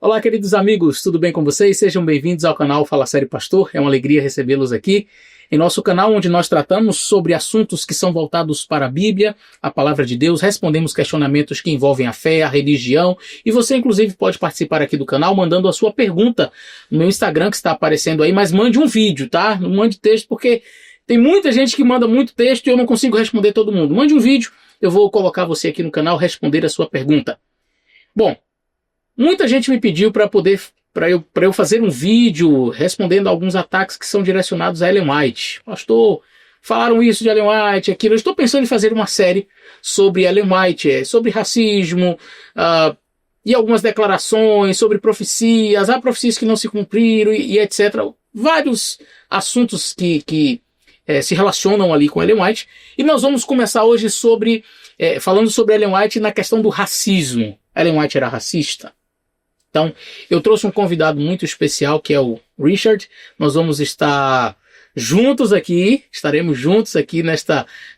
Olá, queridos amigos, tudo bem com vocês? Sejam bem-vindos ao canal Fala Sério Pastor. É uma alegria recebê-los aqui em nosso canal, onde nós tratamos sobre assuntos que são voltados para a Bíblia, a Palavra de Deus, respondemos questionamentos que envolvem a fé, a religião, e você inclusive pode participar aqui do canal mandando a sua pergunta no meu Instagram que está aparecendo aí, mas mande um vídeo, tá? Não mande texto, porque tem muita gente que manda muito texto e eu não consigo responder todo mundo. Mande um vídeo, eu vou colocar você aqui no canal responder a sua pergunta. Bom, muita gente me pediu para eu fazer um vídeo respondendo a alguns ataques que são direcionados a Ellen White. Pastor, falaram isso de Ellen White, aquilo. Eu estou pensando em fazer uma série sobre Ellen White, sobre racismo, e algumas declarações sobre profecias, há profecias que não se cumpriram e etc. Vários assuntos que se relacionam ali com Ellen White. E nós vamos começar hoje falando sobre Ellen White na questão do racismo. Ellen White era racista? Então, eu trouxe um convidado muito especial, que é o Richard. Nós vamos estar estaremos juntos aqui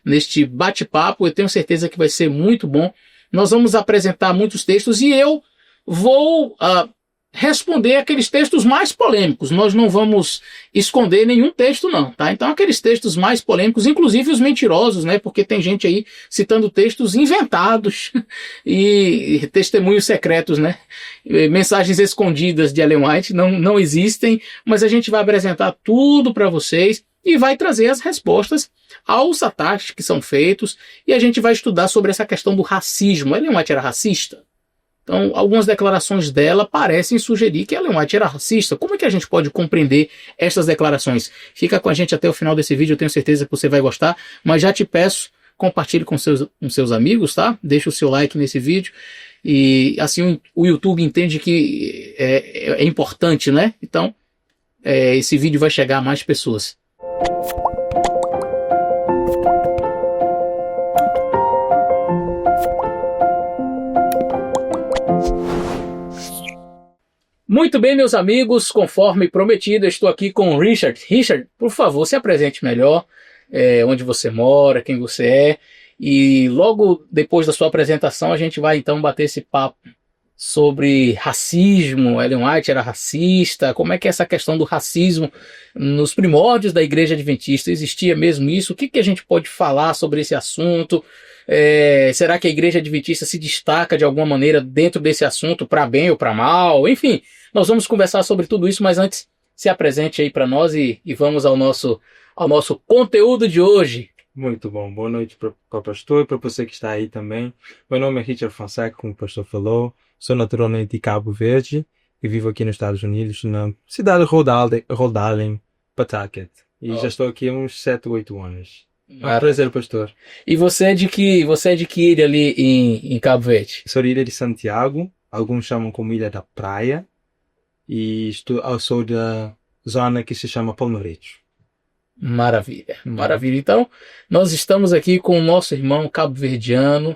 neste bate-papo. Eu tenho certeza que vai ser muito bom. Nós vamos apresentar muitos textos e eu vou responder aqueles textos mais polêmicos. Nós não vamos esconder nenhum texto não, tá? Então aqueles textos mais polêmicos, inclusive os mentirosos, né? Porque tem gente aí citando textos inventados e testemunhos secretos, né? Mensagens escondidas de Ellen White não existem, mas a gente vai apresentar tudo para vocês e vai trazer as respostas aos ataques que são feitos e a gente vai estudar sobre essa questão do racismo. Ellen White era racista? Então, algumas declarações dela parecem sugerir que Ellen White era racista. Como é que a gente pode compreender estas declarações? Fica com a gente até o final desse vídeo, eu tenho certeza que você vai gostar, mas já te peço, compartilhe com seus amigos, tá? Deixa o seu like nesse vídeo e assim o YouTube entende que é importante, né? Então, esse vídeo vai chegar a mais pessoas. Muito bem, meus amigos, conforme prometido, eu estou aqui com o Richard. Richard, por favor, se apresente melhor, onde você mora, quem você é, e logo depois da sua apresentação a gente vai então bater esse papo sobre racismo. Ellen White era racista? Como é que é essa questão do racismo nos primórdios da Igreja Adventista? Existia mesmo isso? O que a gente pode falar sobre esse assunto? Será que a Igreja Adventista se destaca de alguma maneira dentro desse assunto, para bem ou para mal? Enfim, nós vamos conversar sobre tudo isso, mas antes se apresente aí para nós e vamos ao nosso conteúdo de hoje. Muito bom, boa noite para o pastor e para você que está aí também. Meu nome é Richard Fonseca, como o pastor falou, sou naturalmente de Cabo Verde e vivo aqui nos Estados Unidos, na cidade de Rhode Island, Pawtucket. E já estou aqui há uns 7 ou 8 anos. É um prazer, pastor. E você é de que ilha ali em Cabo Verde? Sou da ilha de Santiago, alguns chamam como Ilha da Praia, e sou da zona que se chama Palmarejo. Maravilha, maravilha. Então, nós estamos aqui com o nosso irmão cabo-verdiano.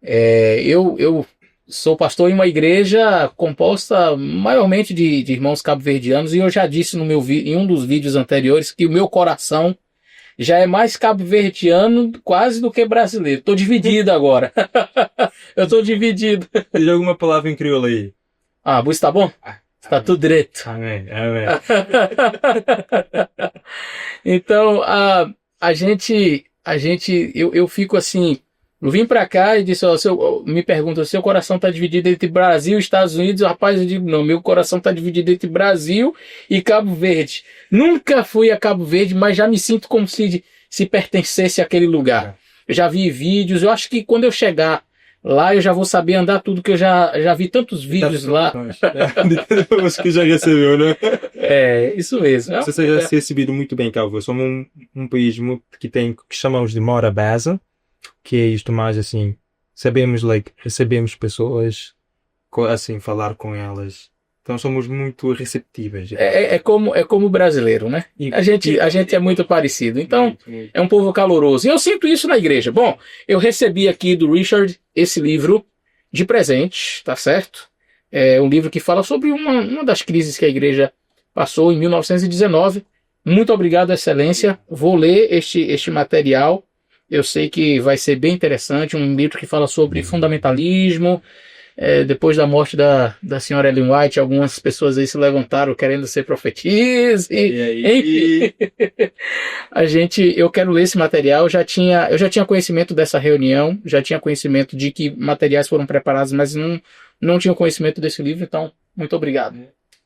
Eu sou pastor em uma igreja composta maiormente de irmãos cabo-verdianos, e eu já disse em um dos vídeos anteriores que o meu coração já é mais cabo-verdiano quase do que brasileiro. Estou dividido agora. Eu estou dividido. Diz alguma palavra em crioulo aí? Bus tá bom? Está tudo direito. Amém, amém. Então, eu fico assim, eu vim pra cá e disse, me pergunta, seu coração está dividido entre Brasil e Estados Unidos? Rapaz, eu digo, não, meu coração está dividido entre Brasil e Cabo Verde. Nunca fui a Cabo Verde, mas já me sinto como se pertencesse àquele lugar. Eu já vi vídeos, eu acho que quando eu chegar lá eu já vou saber andar tudo, que eu já vi tantos vídeos lá. Você que já recebeu, né? Isso mesmo. Você já se recebido muito bem, Calvo. Somos um país que chamamos de mora base, que é isto mais assim, recebemos pessoas, assim, falar com elas. Então somos muito receptivas. É como o brasileiro, né? A gente é muito parecido. Então, muito. É um povo caloroso. E eu sinto isso na igreja. Bom, eu recebi aqui do Richard esse livro de presente, tá certo? É um livro que fala sobre uma das crises que a igreja passou em 1919. Muito obrigado, Excelência. Vou ler este material. Eu sei que vai ser bem interessante. Um livro que fala sobre fundamentalismo, depois da morte da senhora Ellen White, algumas pessoas aí se levantaram querendo ser profetisa. E aí? Enfim, eu quero ler esse material. Eu já tinha conhecimento dessa reunião, já tinha conhecimento de que materiais foram preparados, mas não tinha conhecimento desse livro, então, muito obrigado.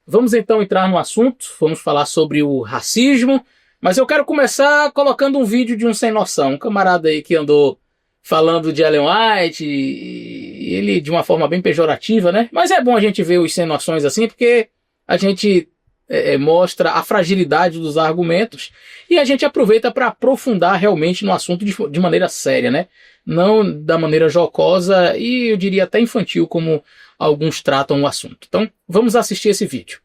Vamos então entrar no assunto, vamos falar sobre o racismo, mas eu quero começar colocando um vídeo de um sem noção, um camarada aí que andou falando de Ellen White, e ele de uma forma bem pejorativa, né? Mas é bom a gente ver os sem noções assim, porque a gente mostra a fragilidade dos argumentos e a gente aproveita para aprofundar realmente no assunto de maneira séria, né? Não da maneira jocosa e eu diria até infantil, como alguns tratam o assunto. Então, vamos assistir esse vídeo.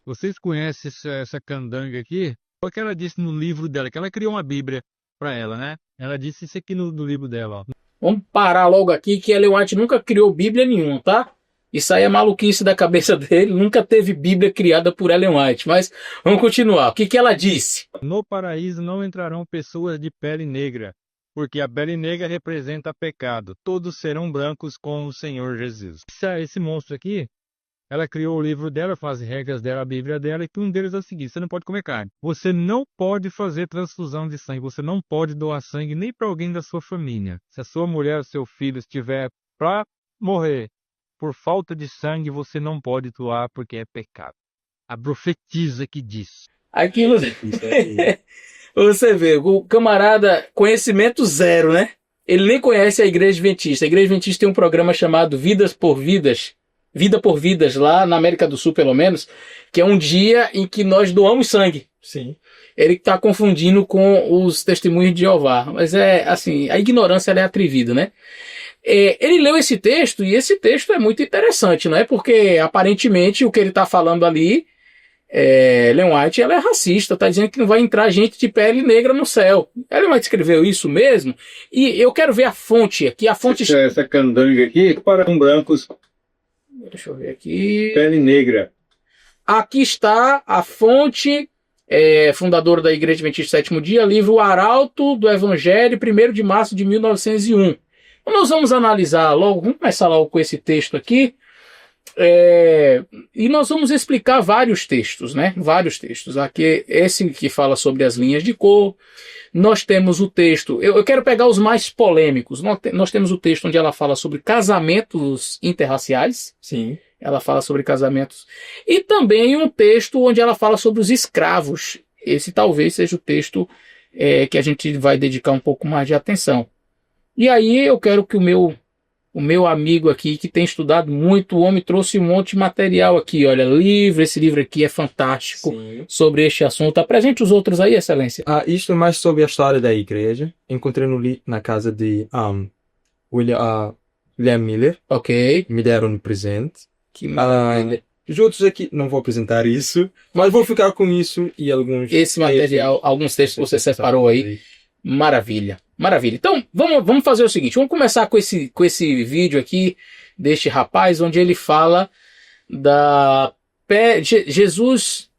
Vocês conhecem essa candanga aqui? O que ela disse no livro dela, que ela criou uma Bíblia para ela, né? Ela disse isso aqui no livro dela, ó. Vamos parar logo aqui que Ellen White nunca criou Bíblia nenhuma, tá? Isso aí é maluquice da cabeça dele, nunca teve Bíblia criada por Ellen White, mas vamos continuar. O que ela disse? No paraíso não entrarão pessoas de pele negra, porque a pele negra representa pecado. Todos serão brancos com o Senhor Jesus. Esse monstro aqui, ela criou o livro dela, faz regras dela, a Bíblia dela, e um deles é o seguinte: você não pode comer carne. Você não pode fazer transfusão de sangue, você não pode doar sangue nem para alguém da sua família. Se a sua mulher ou seu filho estiver para morrer por falta de sangue, você não pode doar porque é pecado. A profetisa que diz. Aqui você vê, o camarada, conhecimento zero, né? Ele nem conhece a Igreja Adventista. A Igreja Adventista tem um programa chamado Vida por Vidas, lá na América do Sul, pelo menos, que é um dia em que nós doamos sangue. Sim. Ele está confundindo com os testemunhos de Jeová. Mas assim, a ignorância ela é atrevida, né? Ele leu esse texto, e esse texto é muito interessante, não é? Porque, aparentemente, o que ele está falando ali, Ellen White, ela é racista, está dizendo que não vai entrar gente de pele negra no céu. Ellen White escreveu isso mesmo? E eu quero ver a fonte aqui. A fonte... Essa candanga aqui, para brancos... Deixa eu ver aqui. Pele negra. Aqui está a fonte, fundadora da Igreja Adventista Sétimo Dia, livro Arauto do Evangelho, 1º de março de 1901. Então nós vamos analisar logo, vamos começar logo com esse texto aqui, e nós vamos explicar vários textos, né? Vários textos. Aqui, esse que fala sobre as linhas de cor. Nós temos o texto, eu quero pegar os mais polêmicos. Nós temos o texto onde ela fala sobre casamentos interraciais. Sim. Ela fala sobre casamentos. E também um texto onde ela fala sobre os escravos. Esse talvez seja o texto que a gente vai dedicar um pouco mais de atenção. E aí eu quero que o meu amigo aqui, que tem estudado muito, o homem trouxe um monte de material aqui. Olha, esse livro aqui é fantástico. Sim. Sobre este assunto. Apresente os outros aí, Excelência. Isto é mais sobre a história da igreja. Encontrei na casa de William Miller. Ok. Me deram um presente. Que Os outros aqui, não vou apresentar isso, mas vou ficar com isso e alguns... Esse material, alguns textos que você separou aí. Maravilha. Maravilha. Então, vamos fazer o seguinte. Vamos começar com esse vídeo aqui deste rapaz, onde ele fala Jesus,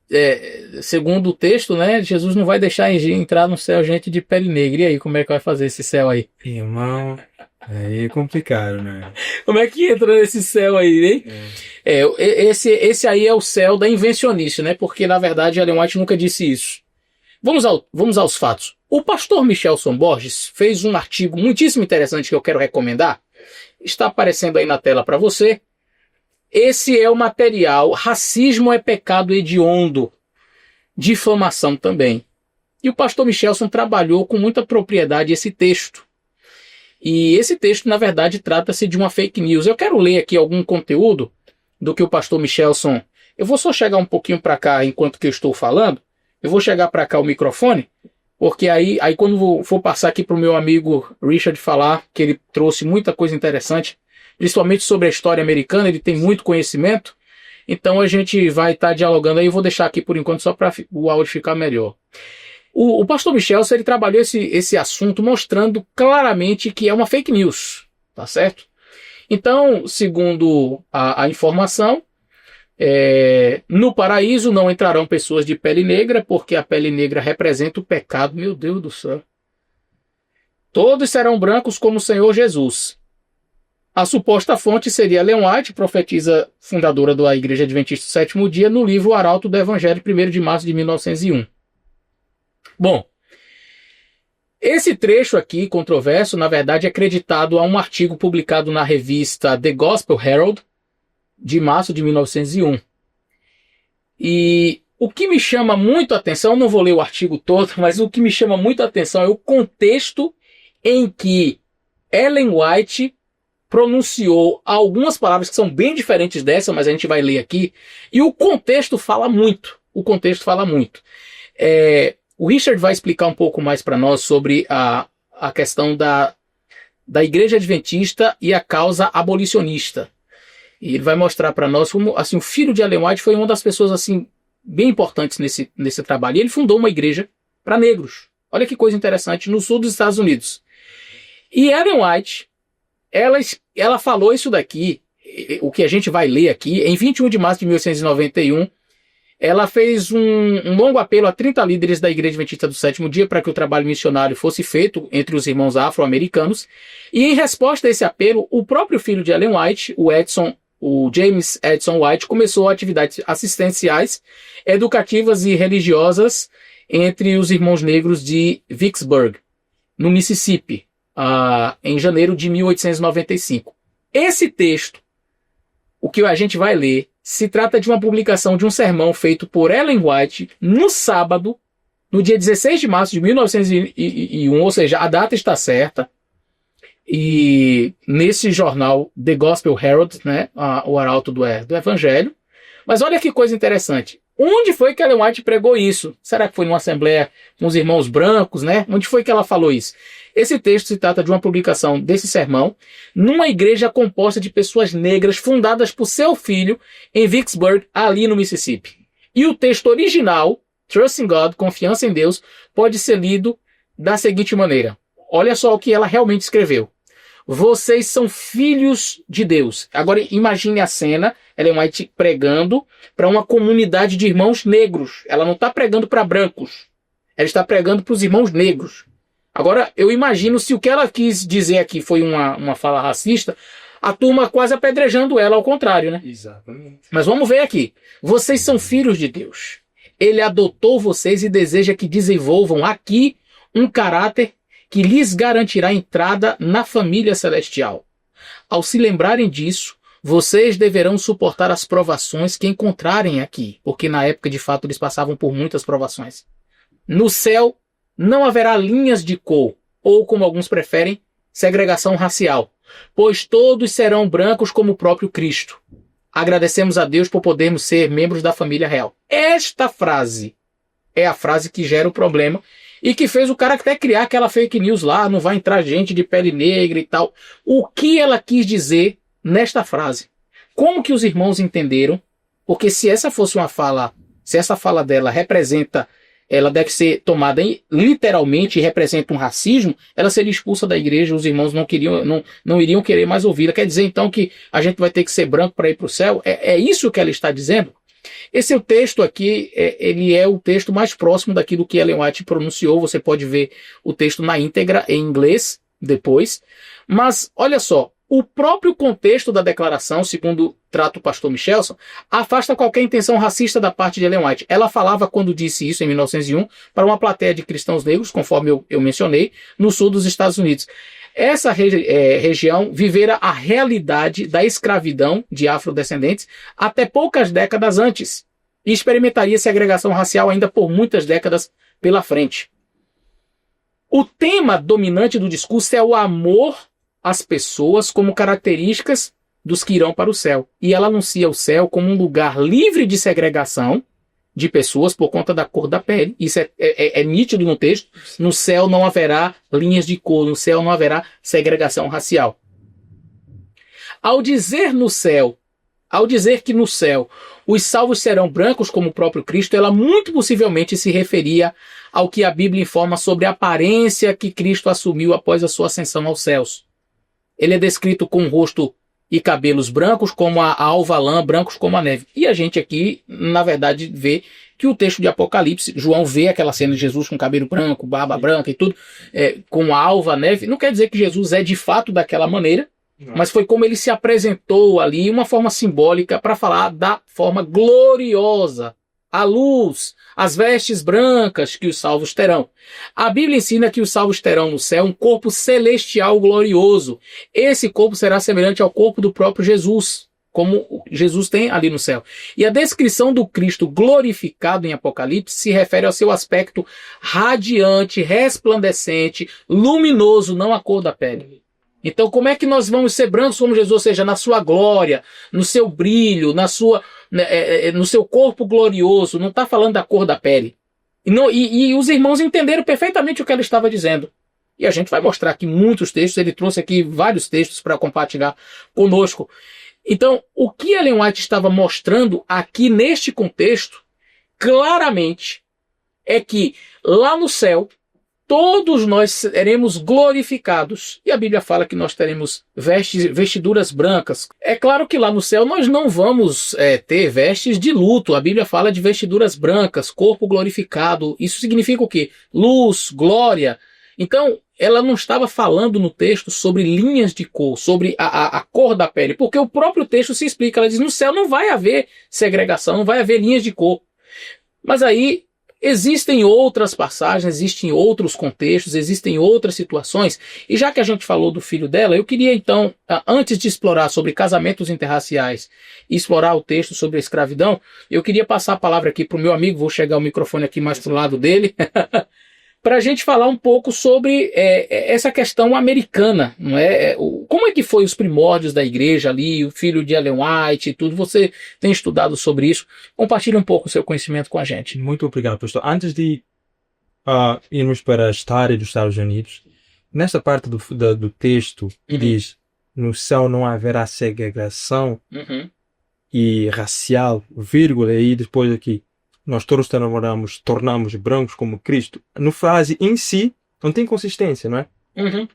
segundo o texto, né? Jesus não vai deixar entrar no céu gente de pele negra. E aí, como é que vai fazer esse céu aí? Irmão, aí é complicado, né? Como é que entra nesse céu aí, hein? Esse aí é o céu da invencionice, né? Porque, na verdade, Ellen White nunca disse isso. Vamos aos fatos. O pastor Michelson Borges fez um artigo muitíssimo interessante que eu quero recomendar. Está aparecendo aí na tela para você. Esse é o material Racismo é Pecado Hediondo. Difamação também. E o pastor Michelson trabalhou com muita propriedade esse texto. E esse texto, na verdade, trata-se de uma fake news. Eu quero ler aqui algum conteúdo do que o pastor Michelson... Eu vou só chegar um pouquinho para cá enquanto que eu estou falando. Eu vou chegar para cá o microfone, porque aí quando for passar aqui para o meu amigo Richard falar, que ele trouxe muita coisa interessante, principalmente sobre a história americana, ele tem muito conhecimento, então a gente vai estar dialogando aí. Eu vou deixar aqui por enquanto só para o áudio ficar melhor. O pastor Michelson, ele trabalhou esse assunto mostrando claramente que é uma fake news, tá certo? Então, segundo a informação, no paraíso não entrarão pessoas de pele negra, porque a pele negra representa o pecado. Meu Deus do céu. Todos serão brancos como o Senhor Jesus. A suposta fonte seria Ellen White, profetisa fundadora da Igreja Adventista do Sétimo Dia, no livro O Arauto do Evangelho, 1º de março de 1901. Bom, esse trecho aqui, controverso, na verdade é acreditado a um artigo publicado na revista The Gospel Herald, de março de 1901. E o que me chama muito a atenção, não vou ler o artigo todo, mas o que me chama muito a atenção é o contexto em que Ellen White pronunciou algumas palavras que são bem diferentes dessa, mas a gente vai ler aqui, e o contexto fala muito. O contexto fala muito. O Richard vai explicar um pouco mais para nós sobre a questão da Igreja Adventista e a causa abolicionista. E ele vai mostrar para nós como assim, o filho de Ellen White foi uma das pessoas assim, bem importantes nesse trabalho. E ele fundou uma igreja para negros. Olha que coisa interessante, no sul dos Estados Unidos. E Ellen White, ela falou isso daqui, o que a gente vai ler aqui, em 21 de março de 1891, ela fez um longo apelo a 30 líderes da Igreja Adventista do Sétimo Dia para que o trabalho missionário fosse feito entre os irmãos afro-americanos. E em resposta a esse apelo, o próprio filho de Ellen White, o James Edson White, começou atividades assistenciais, educativas e religiosas entre os irmãos negros de Vicksburg, no Mississippi, em janeiro de 1895. Esse texto, o que a gente vai ler, se trata de uma publicação de um sermão feito por Ellen White no sábado, no dia 16 de março de 1901, ou seja, a data está certa, e nesse jornal The Gospel Herald, né, o Arauto do Evangelho. Mas olha que coisa interessante. Onde foi que Ellen White pregou isso? Será que foi numa assembleia com os irmãos brancos, né? Onde foi que ela falou isso? Esse texto se trata de uma publicação desse sermão numa igreja composta de pessoas negras fundadas por seu filho em Vicksburg, ali no Mississippi. E o texto original, Trust in God, Confiança em Deus, pode ser lido da seguinte maneira. Olha só o que ela realmente escreveu. Vocês são filhos de Deus. Agora imagine a cena, Ellen White pregando para uma comunidade de irmãos negros. Ela não está pregando para brancos. Ela está pregando para os irmãos negros. Agora, eu imagino se o que ela quis dizer aqui foi uma fala racista, a turma quase apedrejando ela ao contrário, né? Exatamente. Mas vamos ver aqui. Vocês são filhos de Deus. Ele adotou vocês e deseja que desenvolvam aqui um caráter que lhes garantirá entrada na família celestial. Ao se lembrarem disso, vocês deverão suportar as provações que encontrarem aqui, porque na época, de fato, eles passavam por muitas provações. No céu, não haverá linhas de cor, ou, como alguns preferem, segregação racial, pois todos serão brancos como o próprio Cristo. Agradecemos a Deus por podermos ser membros da família real. Esta frase é a frase que gera o problema e que fez o cara até criar aquela fake news lá, não vai entrar gente de pele negra e tal. O que ela quis dizer nesta frase? Como que os irmãos entenderam? Porque se essa fosse uma fala, se essa fala dela representa, ela deve ser tomada literalmente e representa um racismo, ela seria expulsa da igreja, os irmãos não iriam querer mais ouvi-la. Quer dizer então que a gente vai ter que ser branco para ir para o céu? É isso que ela está dizendo? Esse é o texto aqui, ele é o texto mais próximo daquilo que Ellen White pronunciou. Você pode ver o texto na íntegra em inglês depois. Mas olha só, o próprio contexto da declaração, segundo trata o pastor Michelson, afasta qualquer intenção racista da parte de Ellen White. Ela falava, quando disse isso em 1901, para uma plateia de cristãos negros, conforme eu mencionei, no sul dos Estados Unidos. Essa região vivera a realidade da escravidão de afrodescendentes até poucas décadas antes e experimentaria segregação racial ainda por muitas décadas pela frente. O tema dominante do discurso é o amor às pessoas como características dos que irão para o céu. E ela anuncia o céu como um lugar livre de segregação de pessoas por conta da cor da pele. Isso é nítido no texto. No céu não haverá linhas de cor, no céu não haverá segregação racial. Ao dizer que no céu os salvos serão brancos como o próprio Cristo, ela muito possivelmente se referia ao que a Bíblia informa sobre a aparência que Cristo assumiu após a sua ascensão aos céus. Ele é descrito com o rosto e cabelos brancos como a alva lã, brancos como a neve. E a gente aqui, na verdade, vê que o texto de Apocalipse, João vê aquela cena de Jesus com cabelo branco, barba branca e tudo, com a alva, neve. Não quer dizer que Jesus é de fato daquela maneira, mas foi como ele se apresentou ali, uma forma simbólica para falar da forma gloriosa, a luz, as vestes brancas que os salvos terão. A Bíblia ensina que os salvos terão no céu um corpo celestial glorioso. Esse corpo será semelhante ao corpo do próprio Jesus, como Jesus tem ali no céu. E a descrição do Cristo glorificado em Apocalipse se refere ao seu aspecto radiante, resplandecente, luminoso, não a cor da pele. Então, como é que nós vamos ser brancos como Jesus? Ou seja, na sua glória, no seu brilho, no seu corpo glorioso. Não está falando da cor da pele. E os irmãos entenderam perfeitamente o que ela estava dizendo. E a gente vai mostrar aqui muitos textos. Ele trouxe aqui vários textos para compartilhar conosco. Então, o que Ellen White estava mostrando aqui neste contexto, claramente, é que lá no céu, todos nós seremos glorificados. E a Bíblia fala que nós teremos vestiduras brancas. É claro que lá no céu nós não vamos ter vestes de luto. A Bíblia fala de vestiduras brancas, corpo glorificado. Isso significa o quê? Luz, glória. Então, ela não estava falando no texto sobre linhas de cor, sobre a cor da pele, porque o próprio texto se explica. Ela diz, no céu não vai haver segregação, não vai haver linhas de cor. Mas aí existem outras passagens, existem outros contextos, existem outras situações. E já que a gente falou do filho dela, eu queria então, antes de explorar sobre casamentos interraciais e explorar o texto sobre a escravidão, eu queria passar a palavra aqui para o meu amigo, vou chegar o microfone aqui mais para o lado dele, para a gente falar um pouco sobre essa questão americana, não é? Como é que foi os primórdios da igreja ali, o filho de Ellen White e tudo? Você tem estudado sobre isso? Compartilhe um pouco o seu conhecimento com a gente. Muito obrigado, pastor. Antes de irmos para a história dos Estados Unidos, nessa parte do texto diz, no céu não haverá segregação e racial, vírgula, e depois aqui, nós todos tornamos brancos como Cristo. No frase em si, não tem consistência, não é?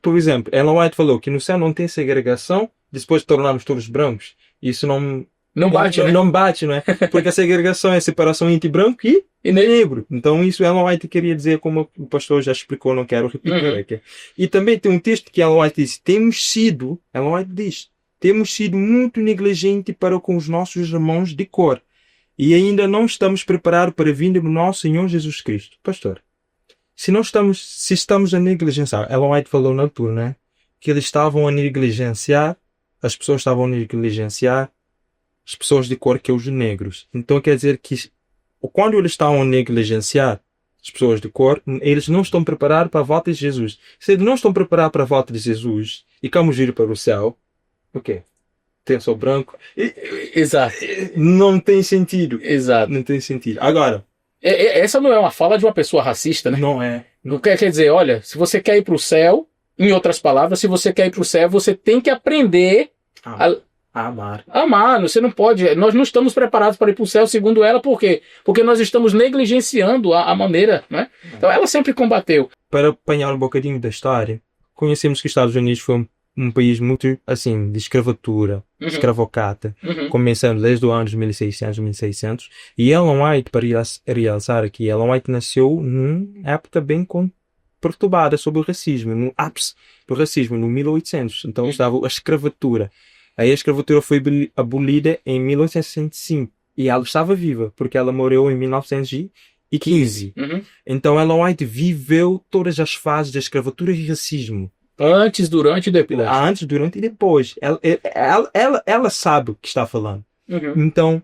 Por exemplo, Ellen White falou que no céu não tem segregação, depois tornamos todos brancos. Isso não bate, né? Não bate, não é? Porque a segregação é a separação entre branco e negro. Então isso Ellen White queria dizer, como o pastor já explicou, não quero repetir. E também tem um texto que Ellen White diz, Ellen White diz, temos sido muito negligentes para com os nossos irmãos de cor. E ainda não estamos preparados para a vinda do nosso Senhor Jesus Cristo. Pastor, se estamos a negligenciar, Ellen White falou na altura, né? Que eles estavam a negligenciar, as pessoas estavam a negligenciar as pessoas de cor, que é os negros. Então quer dizer que quando eles estavam a negligenciar as pessoas de cor, eles não estão preparados para a volta de Jesus. Se eles não estão preparados para a volta de Jesus e vamos ir para o céu, o quê? Tem só branco. Exato. Não tem sentido. Exato. Não tem sentido. Agora, essa não é uma fala de uma pessoa racista, né? Não é. Não quer dizer, olha, se você quer ir para o céu, em outras palavras, se você quer ir para o céu, você tem que aprender a amar. Amar. Você não pode. Nós não estamos preparados para ir para o céu, segundo ela, por quê? Porque nós estamos negligenciando a maneira, né? Então ela sempre combateu. Para apanhar um bocadinho da história, conhecemos que os Estados Unidos foi um país muito, assim, de escravatura, escravocrata, começando desde o ano de 1600, e Ellen White, para realçar aqui, Ellen White nasceu numa época bem perturbada sobre o racismo, no ápice do racismo, no 1800, então estava a escravatura. Aí a escravatura foi abolida em 1865, e ela estava viva, porque ela morreu em 1915. Então Ellen White viveu todas as fases da escravatura e racismo. Antes, durante e depois. Antes, durante e depois. Ela sabe o que está falando. Então,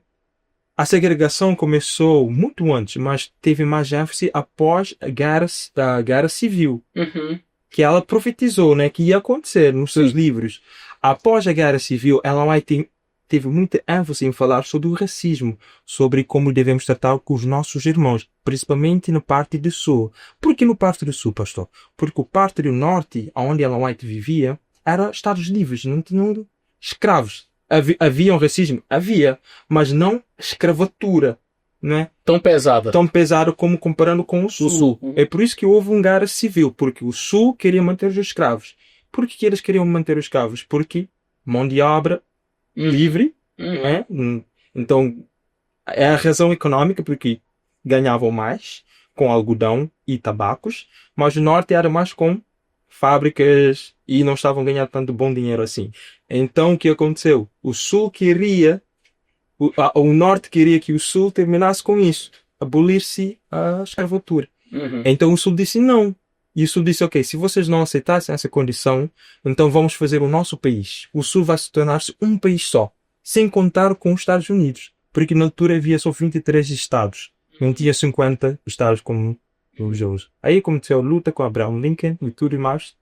a segregação começou muito antes, mas teve mais ênfase após a guerra civil. Que ela profetizou, né, que ia acontecer nos seus livros. Após a guerra civil, ela teve muita ênfase em falar sobre o racismo, sobre como devemos tratar com os nossos irmãos, principalmente na parte do sul. Por que no parte do sul, pastor? Porque a parte do norte, onde Ellen White vivia, era estados livres, não tinham escravos. Havia um racismo? Havia, mas não escravatura, né? Tão pesada. Tão pesada como comparando com o sul. É por isso que houve uma guerra civil, porque o sul queria manter os escravos. Por que eles queriam manter os escravos? Porque mão de obra livre, né? Então é a razão econômica, porque ganhavam mais com algodão e tabacos, mas o norte era mais com fábricas e não estavam ganhando tanto bom dinheiro assim. Então, o que aconteceu? O Sul queria, o Norte queria que o Sul terminasse com isso, abolir-se a escravatura. Então, o Sul disse não. E o Sul disse, ok, se vocês não aceitassem essa condição, então vamos fazer o nosso país. O Sul vai se tornar-se um país só, sem contar com os Estados Unidos. Porque na altura havia só 23 estados. Não tinha 50 estados como os hoje. Aí aconteceu a luta com Abraham Lincoln e tudo mais.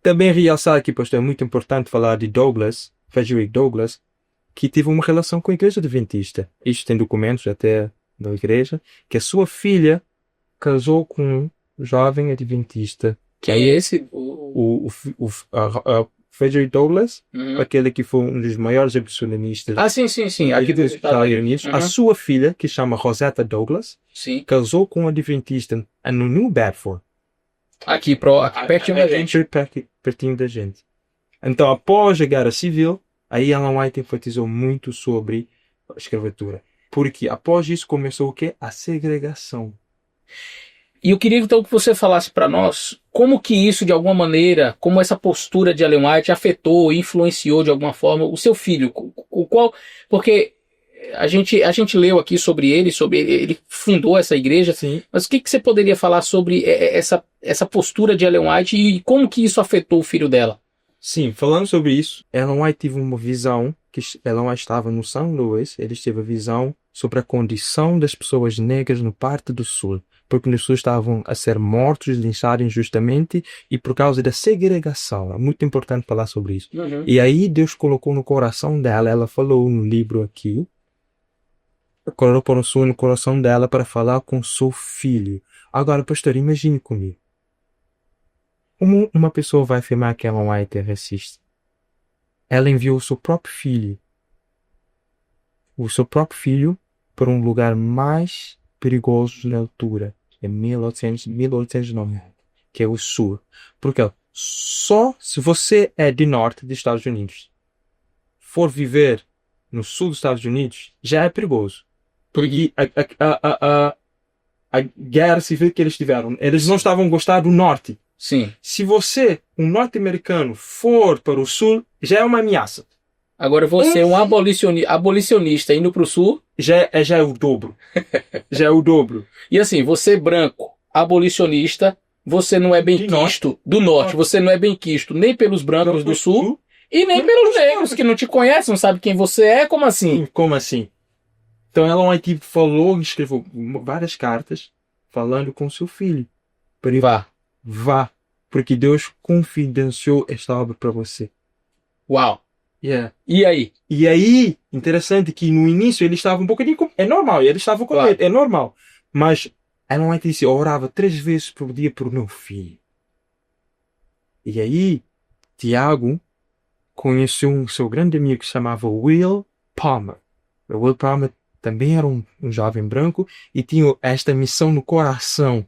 Também realçar aqui, pastor, é muito importante falar de Douglas, Frederick Douglass, que teve uma relação com a Igreja Adventista. Isto tem documentos até da igreja, que a sua filha casou com um jovem adventista. Que é esse? Frederick Douglass, aquele que foi um dos maiores abolicionistas sim. aqui dos Estados Unidos. A sua filha, que chama Rosetta Douglass, casou com um adventista no New Bedford. Aqui pertinho da gente. Pertinho da gente. Então, após a Guerra Civil, aí Ellen White enfatizou muito sobre a escravatura. Porque após isso começou o quê? A segregação. E eu queria então que você falasse para nós como que isso, de alguma maneira, como essa postura de Ellen White afetou, influenciou de alguma forma o seu filho. Porque a gente leu aqui sobre ele fundou essa igreja. Sim. Mas o que você poderia falar sobre essa postura de Ellen White e como que isso afetou o filho dela? Sim, falando sobre isso, Ellen White teve uma visão, que Ellen White estava no São Luís, ele teve a visão sobre a condição das pessoas negras no parte do Sul, porque no Sul estavam a ser mortos, linchados injustamente e por causa da segregação. É muito importante falar sobre isso. E aí Deus colocou no coração dela, ela falou no livro aqui, colocou no coração dela para falar com seu filho. Agora, pastor, imagine comigo. Como uma pessoa vai afirmar que Ellen White é racista? Ela enviou o seu próprio filho para um lugar mais perigoso na altura, em 1890, que é o Sul. Porque só se você é de norte dos Estados Unidos, for viver no sul dos Estados Unidos, já é perigoso. Porque a guerra civil que eles tiveram, eles não estavam a gostar do norte. Sim. Se você, um norte-americano, for para o sul, já é uma ameaça. Agora você é um abolicionista indo para o sul. Já é o dobro. Já é o dobro. E assim, você branco, abolicionista, você não é bem quisto do norte. Você não é bem quisto nem pelos brancos do sul e nem pelos negros que não te conhecem, não sabem quem você é. Como assim? Como assim? Então ela escreveu várias cartas falando com seu filho. Vá, porque Deus confidenciou esta obra para você. Uau! Yeah. E aí? Interessante que no início ele estava um pouquinho... É normal, ele estava com medo, é normal. Mas ela não disse, eu orava 3 vezes por dia por meu filho. E aí, Tiago conheceu um seu grande amigo que se chamava Will Palmer. O Will Palmer também era um jovem branco e tinha esta missão no coração.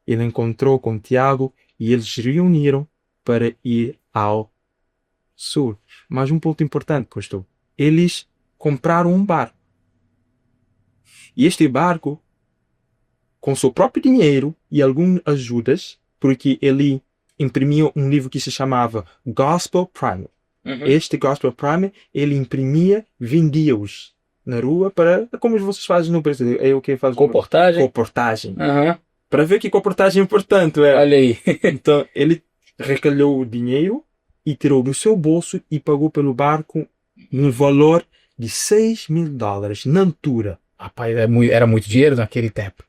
Ele encontrou com Tiago e eles se reuniram para ir ao sul. Mas um ponto importante, pastor. Eles compraram um barco. E este barco, com seu próprio dinheiro e algumas ajudas, porque ele imprimia um livro que se chamava Gospel Primer. Este Gospel Primer, ele imprimia, vendia-os na rua para, como vocês fazem no Brasil. É o que faz comportagem. Para ver que comportagem é importante. Olha aí. Então, ele recolheu o dinheiro e tirou do seu bolso e pagou pelo barco no valor de $6.000 na altura. Rapaz, era muito dinheiro naquele tempo.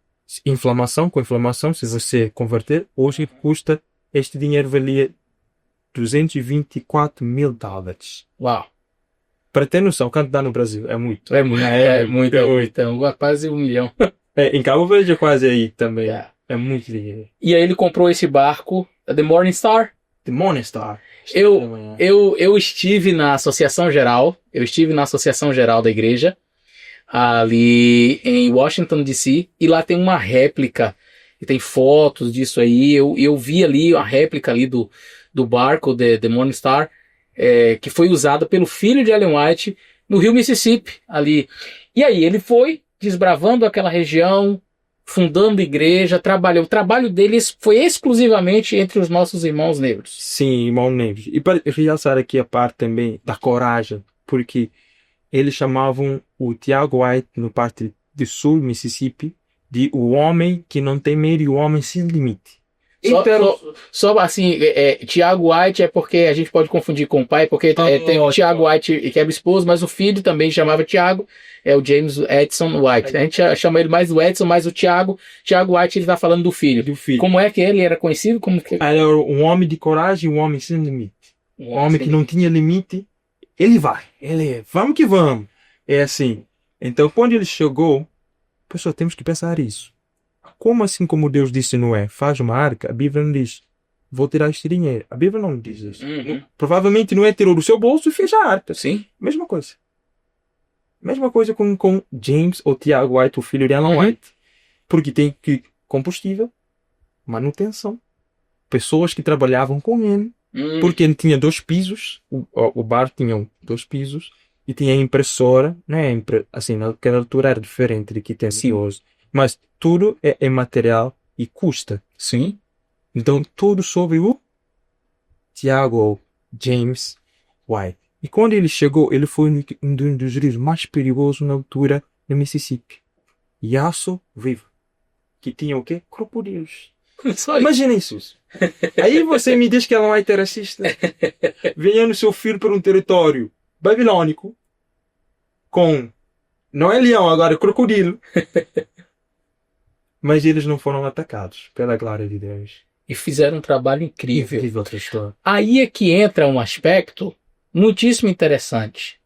Com inflamação, se você converter, hoje custa, este dinheiro valia $224.000. Uau! Para ter noção, quanto dá no Brasil? É muito. É muito. Quase 1 milhão. Em Cabo Verde é quase aí também. É muito dinheiro. E aí ele comprou esse barco, The Morning Star. The Morning Star. Eu estive na Associação Geral. Da igreja, ali em Washington, D.C. E lá tem uma réplica. E tem fotos disso aí. Eu vi ali a réplica ali do barco, The Morning Star, que foi usada pelo filho de Ellen White no rio Mississippi, ali. E aí ele foi desbravando aquela região, fundando igreja, trabalhou. O trabalho deles foi exclusivamente entre os nossos irmãos negros. Sim, irmão negro. E para realçar aqui a parte também da coragem, porque eles chamavam o Tiago White, no parte de sul, Mississippi, de o homem que não tem medo e o homem sem limite. Só assim, Tiago White é porque a gente pode confundir com o pai, porque tem o Tiago White que era o esposo, mas o filho também chamava Tiago, é o James Edson White. A gente chama ele mais do Edson, mas o Tiago White, ele está falando do filho. Como é que ele era conhecido? Ele era um homem de coragem, um homem sem limite. Um homem que não tinha limite, ele vai. Vamos que vamos. É assim. Então, quando ele chegou, pessoal, temos que pensar isso. Como assim como Deus disse a Noé, faz uma arca, a Bíblia não diz, vou tirar este dinheiro. A Bíblia não diz isso. Provavelmente Noé tirou do seu bolso e fez a arca. Sim. Mesma coisa. Mesma coisa com James ou Tiago White, o filho de Alan White. Porque tem que combustível, manutenção, pessoas que trabalhavam com ele. Porque ele tinha 2 pisos, o bar tinha 2 pisos, e tinha impressora, né? Assim, naquela altura era diferente do que tem hoje. Mas tudo é material e custa. Sim. Então, tudo sobre o Tiago ou James White. E quando ele chegou, ele foi um dos rios mais perigosos na altura do Mississippi. Yasso River. Que tinha o quê? Crocodilos. Imagina isso. Aí você me diz que ela vai ter racista. Venha no seu filho para um território babilônico com, não é leão, agora é crocodilo. Mas eles não foram atacados, pela glória de Deus. E fizeram um trabalho incrível. Incrível outra história. Aí é que entra um aspecto muitíssimo interessante.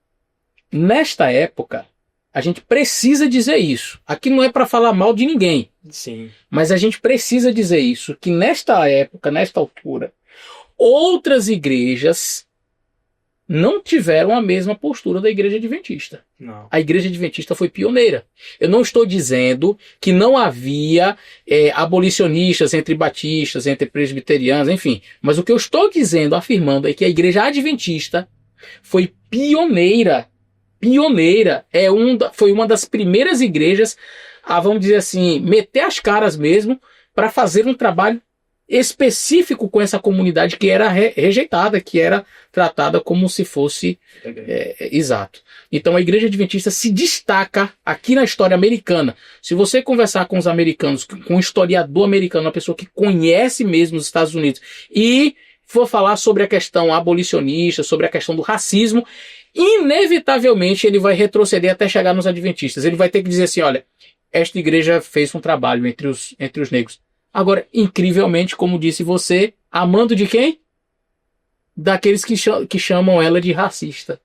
Nesta época, a gente precisa dizer isso. Aqui não é para falar mal de ninguém. Sim. Mas a gente precisa dizer isso, que nesta época, nesta altura, outras igrejas não tiveram a mesma postura da igreja adventista. Não. A igreja adventista foi pioneira. Eu não estou dizendo que não havia abolicionistas entre batistas, entre presbiterianos, enfim. Mas o que eu estou dizendo, afirmando, é que a igreja adventista foi pioneira. Pioneira. Foi uma das primeiras igrejas a, vamos dizer assim, meter as caras mesmo para fazer um trabalho específico com essa comunidade que era rejeitada, que era tratada como se fosse exato. Então a igreja adventista se destaca aqui na história americana. Se você conversar com os americanos, com um historiador americano, uma pessoa que conhece mesmo os Estados Unidos, e for falar sobre a questão abolicionista, sobre a questão do racismo, inevitavelmente ele vai retroceder até chegar nos adventistas. Ele vai ter que dizer assim, olha, esta igreja fez um trabalho entre os negros. Agora, incrivelmente, como disse você, amando de quem? Daqueles que chamam ela de racista.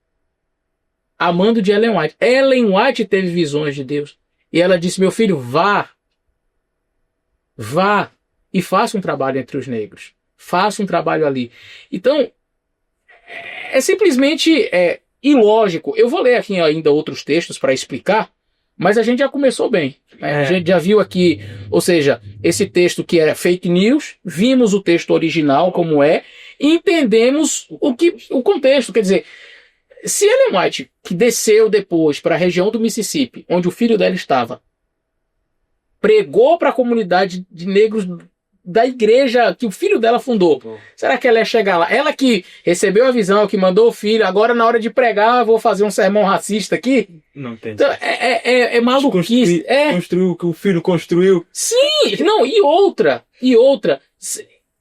Amando de Ellen White. Ellen White teve visões de Deus. E ela disse, meu filho, vá e faça um trabalho entre os negros. Faça um trabalho ali. Então, é simplesmente ilógico. Eu vou ler aqui ainda outros textos para explicar, mas a gente já começou bem. A gente já viu aqui, ou seja, esse texto que era fake news, vimos o texto original como e entendemos o contexto. Quer dizer, se Ellen White, que desceu depois para a região do Mississippi, onde o filho dela estava, pregou para a comunidade de negros da igreja que o filho dela fundou, será que ela ia chegar lá? Ela que recebeu a visão, que mandou o filho, agora na hora de pregar, vou fazer um sermão racista aqui? Não tem. Então, é maluquice. Construiu o que o filho construiu. Sim, não, e outra,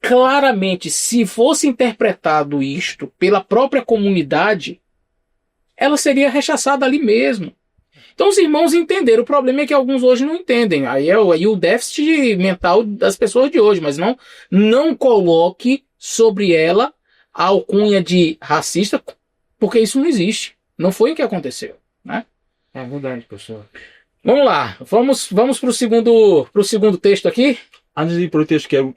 claramente, se fosse interpretado isto pela própria comunidade, ela seria rechaçada ali mesmo. Então os irmãos entenderam. O problema é que alguns hoje não entendem. Aí é o déficit mental das pessoas de hoje. Mas não coloque sobre ela a alcunha de racista, porque isso não existe. Não foi o que aconteceu, né? É verdade, pessoal. Vamos lá. Vamos para o segundo texto aqui. Antes de ir para o texto, quero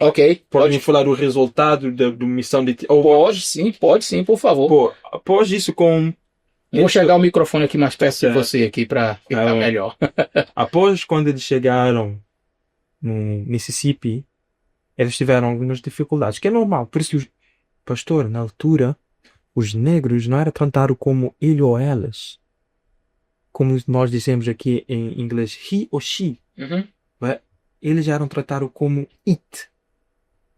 pode falar do resultado da missão de... Pode sim, por favor. Pô, após isso com... Vou chegar o microfone aqui mais perto de você aqui para ficar melhor. Após quando eles chegaram no Mississippi, eles tiveram algumas dificuldades, que é normal. Por isso, pastor, na altura, os negros não eram tratados como ele ou elas. Como nós dizemos aqui em inglês, he ou she. Uhum. eles eram tratados como it.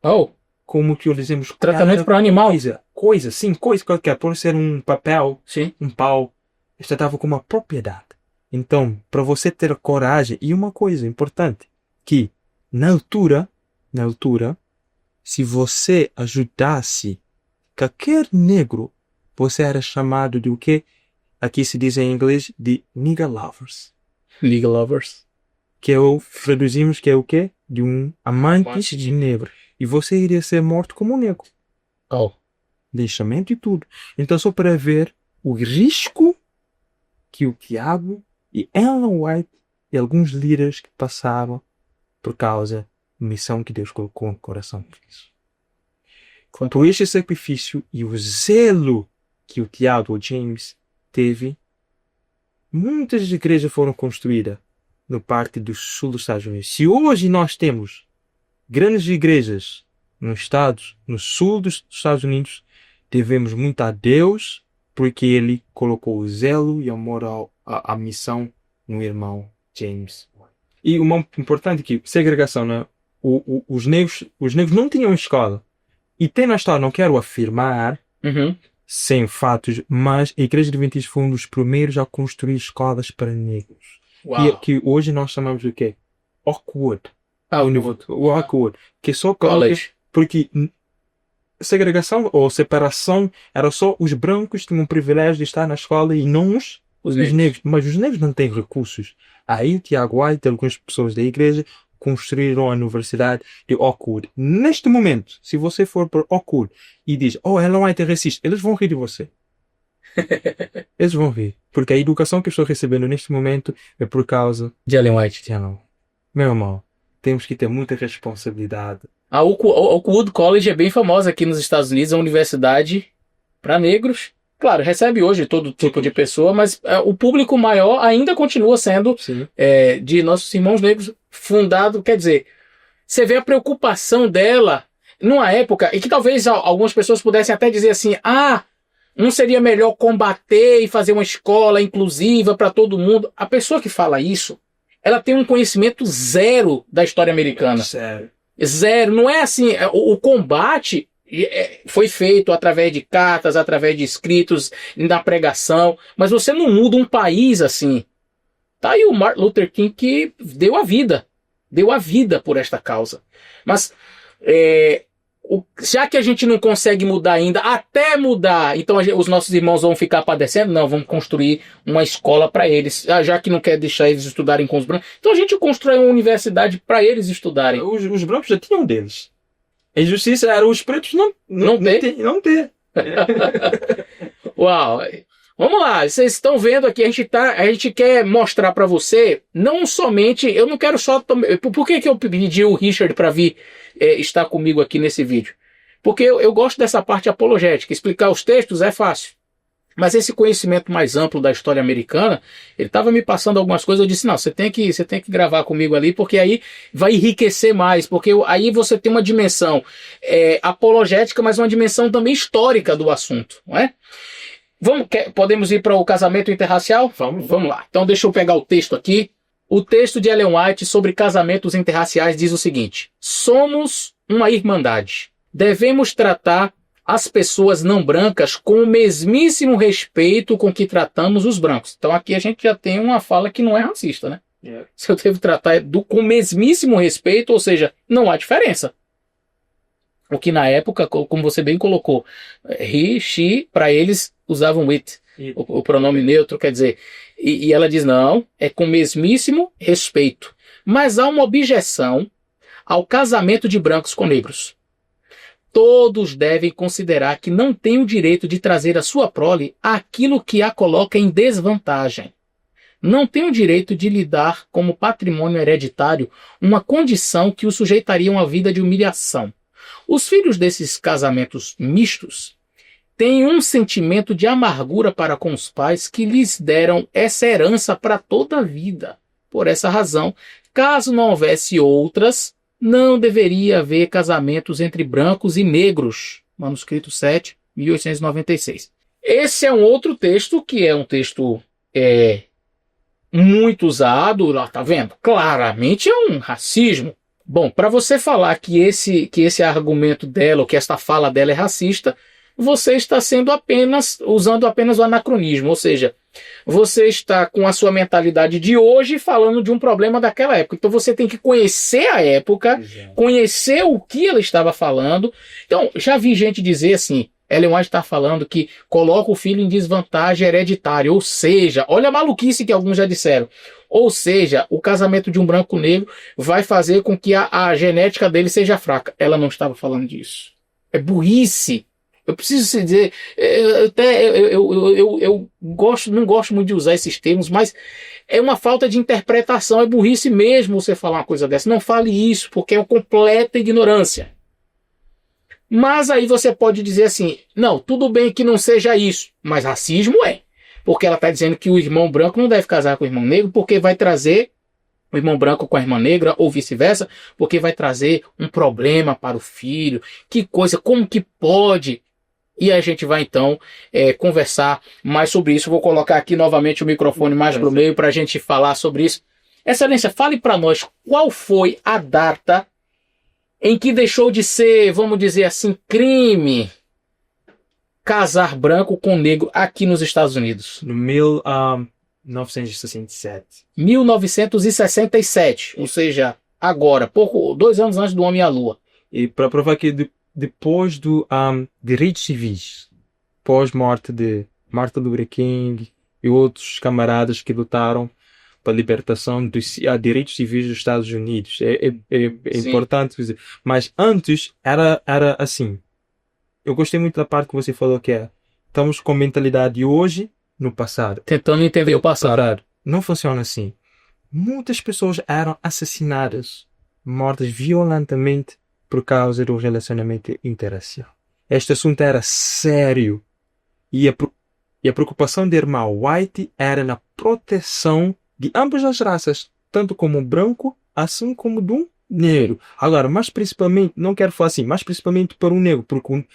Oh, Como que dizemos... tratamento para animal. Coisa qualquer. Pode ser um papel, Sim. um pau. Eles tratavam como uma propriedade. Então, para você ter coragem, e uma coisa importante, que na altura, se você ajudasse qualquer negro, você era chamado de o quê? Aqui se diz em inglês de nigger lovers. League Lovers. Que é traduzimos que é o quê? De um amante de negro. E você iria ser morto como um negro. Oh. Lixamento e tudo. Então, só para ver o risco que o Tiago e Ellen White e alguns líderes que passavam por causa da missão que Deus colocou no coração deles. Por este sacrifício e o zelo que o Tiago ou James teve, muitas igrejas foram construídas no parte do sul dos Estados Unidos. Se hoje nós temos grandes igrejas no sul dos Estados Unidos, devemos muito a Deus, porque Ele colocou o zelo e amor à missão no irmão James. E o mais importante é que segregação, né? Os negros não tinham escola. E tem na história, não quero afirmar, sem fatos, mas a Igreja Adventista foi um dos primeiros a construir escolas para negros. Que hoje nós chamamos de quê? Oakwood. O Oakwood. Que é só College. Porque segregação ou separação era só os brancos tinham o privilégio de estar na escola e não os negros. Mas os negros não têm recursos. Aí o Tiago White e algumas pessoas da igreja construíram a Universidade de Oakwood. Neste momento, se você for para Oakwood e diz, Ellen White é racista, eles vão rir de você. Eles vão rir. Porque a educação que eu estou recebendo neste momento é por causa de Ellen White. Meu irmão, temos que ter muita responsabilidade. A Oakwood College é bem famosa aqui nos Estados Unidos, é uma universidade para negros. Claro, recebe hoje todo tipo de pessoa, mas o público maior ainda continua sendo de nossos irmãos negros, fundado, quer dizer, você vê a preocupação dela numa época, e que talvez algumas pessoas pudessem até dizer assim, não seria melhor combater e fazer uma escola inclusiva para todo mundo? A pessoa que fala isso, ela tem um conhecimento zero da história americana. Zero. Não é assim, o combate foi feito através de cartas, através de escritos, na pregação, mas você não muda um país assim. Tá aí o Martin Luther King que deu a vida por esta causa. Mas já que a gente não consegue mudar ainda, até mudar, então os nossos irmãos vão ficar padecendo? Não, vamos construir uma escola para eles, já que não quer deixar eles estudarem com os brancos, então a gente constrói uma universidade para eles estudarem. Os brancos já tinham deles. A injustiça era os pretos não ter. Uau! Vamos lá, vocês estão vendo aqui, a gente quer mostrar para você, não somente, eu não quero só... Por que eu pedi o Richard para vir estar comigo aqui nesse vídeo? Porque eu gosto dessa parte apologética, explicar os textos é fácil. Mas esse conhecimento mais amplo da história americana, ele estava me passando algumas coisas, eu disse, não, você tem que gravar comigo ali, porque aí vai enriquecer mais, porque aí você tem uma dimensão apologética, mas uma dimensão também histórica do assunto, não é? Podemos ir para o casamento interracial? Vamos lá. Então deixa eu pegar o texto aqui. O texto de Ellen White sobre casamentos interraciais diz o seguinte: somos uma irmandade. Devemos tratar as pessoas não brancas com o mesmíssimo respeito com que tratamos os brancos. Então aqui a gente já tem uma fala que não é racista, né? Se eu devo tratar com o mesmíssimo respeito, ou seja, não há diferença. O que na época, como você bem colocou, he, she, para eles usavam it, o pronome neutro, quer dizer, e ela diz não, é com o mesmíssimo respeito. Mas há uma objeção ao casamento de brancos com negros. Todos devem considerar que não têm o direito de trazer à sua prole aquilo que a coloca em desvantagem. Não têm o direito de lhe dar como patrimônio hereditário uma condição que o sujeitaria a uma vida de humilhação. Os filhos desses casamentos mistos têm um sentimento de amargura para com os pais que lhes deram essa herança para toda a vida. Por essa razão, caso não houvesse outras, não deveria haver casamentos entre brancos e negros. Manuscrito 7, 1896. Esse é um outro texto, que é um texto muito usado, lá tá vendo? Claramente é um racismo. Bom, para você falar que esse argumento dela, ou que esta fala dela é racista, você está usando apenas o anacronismo, ou seja, você está com a sua mentalidade de hoje falando de um problema daquela época. Então você tem que conhecer a época, conhecer o que ela estava falando. Então, já vi gente dizer assim, Ellen White está falando que coloca o filho em desvantagem hereditária, ou seja, olha a maluquice que alguns já disseram, ou seja, o casamento de um branco negro vai fazer com que a genética dele seja fraca. Ela não estava falando disso. É burrice. Eu preciso dizer, eu não gosto muito de usar esses termos, mas é uma falta de interpretação, é burrice mesmo você falar uma coisa dessa. Não fale isso, porque é uma completa ignorância. Mas aí você pode dizer assim, não, tudo bem que não seja isso, mas racismo é. Porque ela está dizendo que o irmão branco não deve casar com o irmão negro, porque vai trazer o irmão branco com a irmã negra, ou vice-versa, porque vai trazer um problema para o filho. Que coisa, como que pode? E a gente vai então conversar mais sobre isso. Vou colocar aqui novamente o microfone mais para o meio para a gente falar sobre isso. Excelência, fale para nós qual foi a data em que deixou de ser, vamos dizer assim, crime casar branco com negro aqui nos Estados Unidos. No 1967. 1967, ou seja, agora, 2 anos antes do Homem à Lua. E para provar que depois dos direitos civis, pós-morte de Martin Luther King e outros camaradas que lutaram para a libertação dos direitos civis dos Estados Unidos. É importante dizer. Mas antes era assim. Eu gostei muito da parte que você falou que estamos com mentalidade de hoje no passado. Tentando entender o passado. Não funciona assim. Muitas pessoas eram assassinadas, mortas violentamente por causa do relacionamento interracial. Este assunto era sério. E a preocupação da irmã White era na proteção de ambas as raças, tanto como o branco, assim como do negro. Agora, mais principalmente, não quero falar assim, mais principalmente para o negro, porque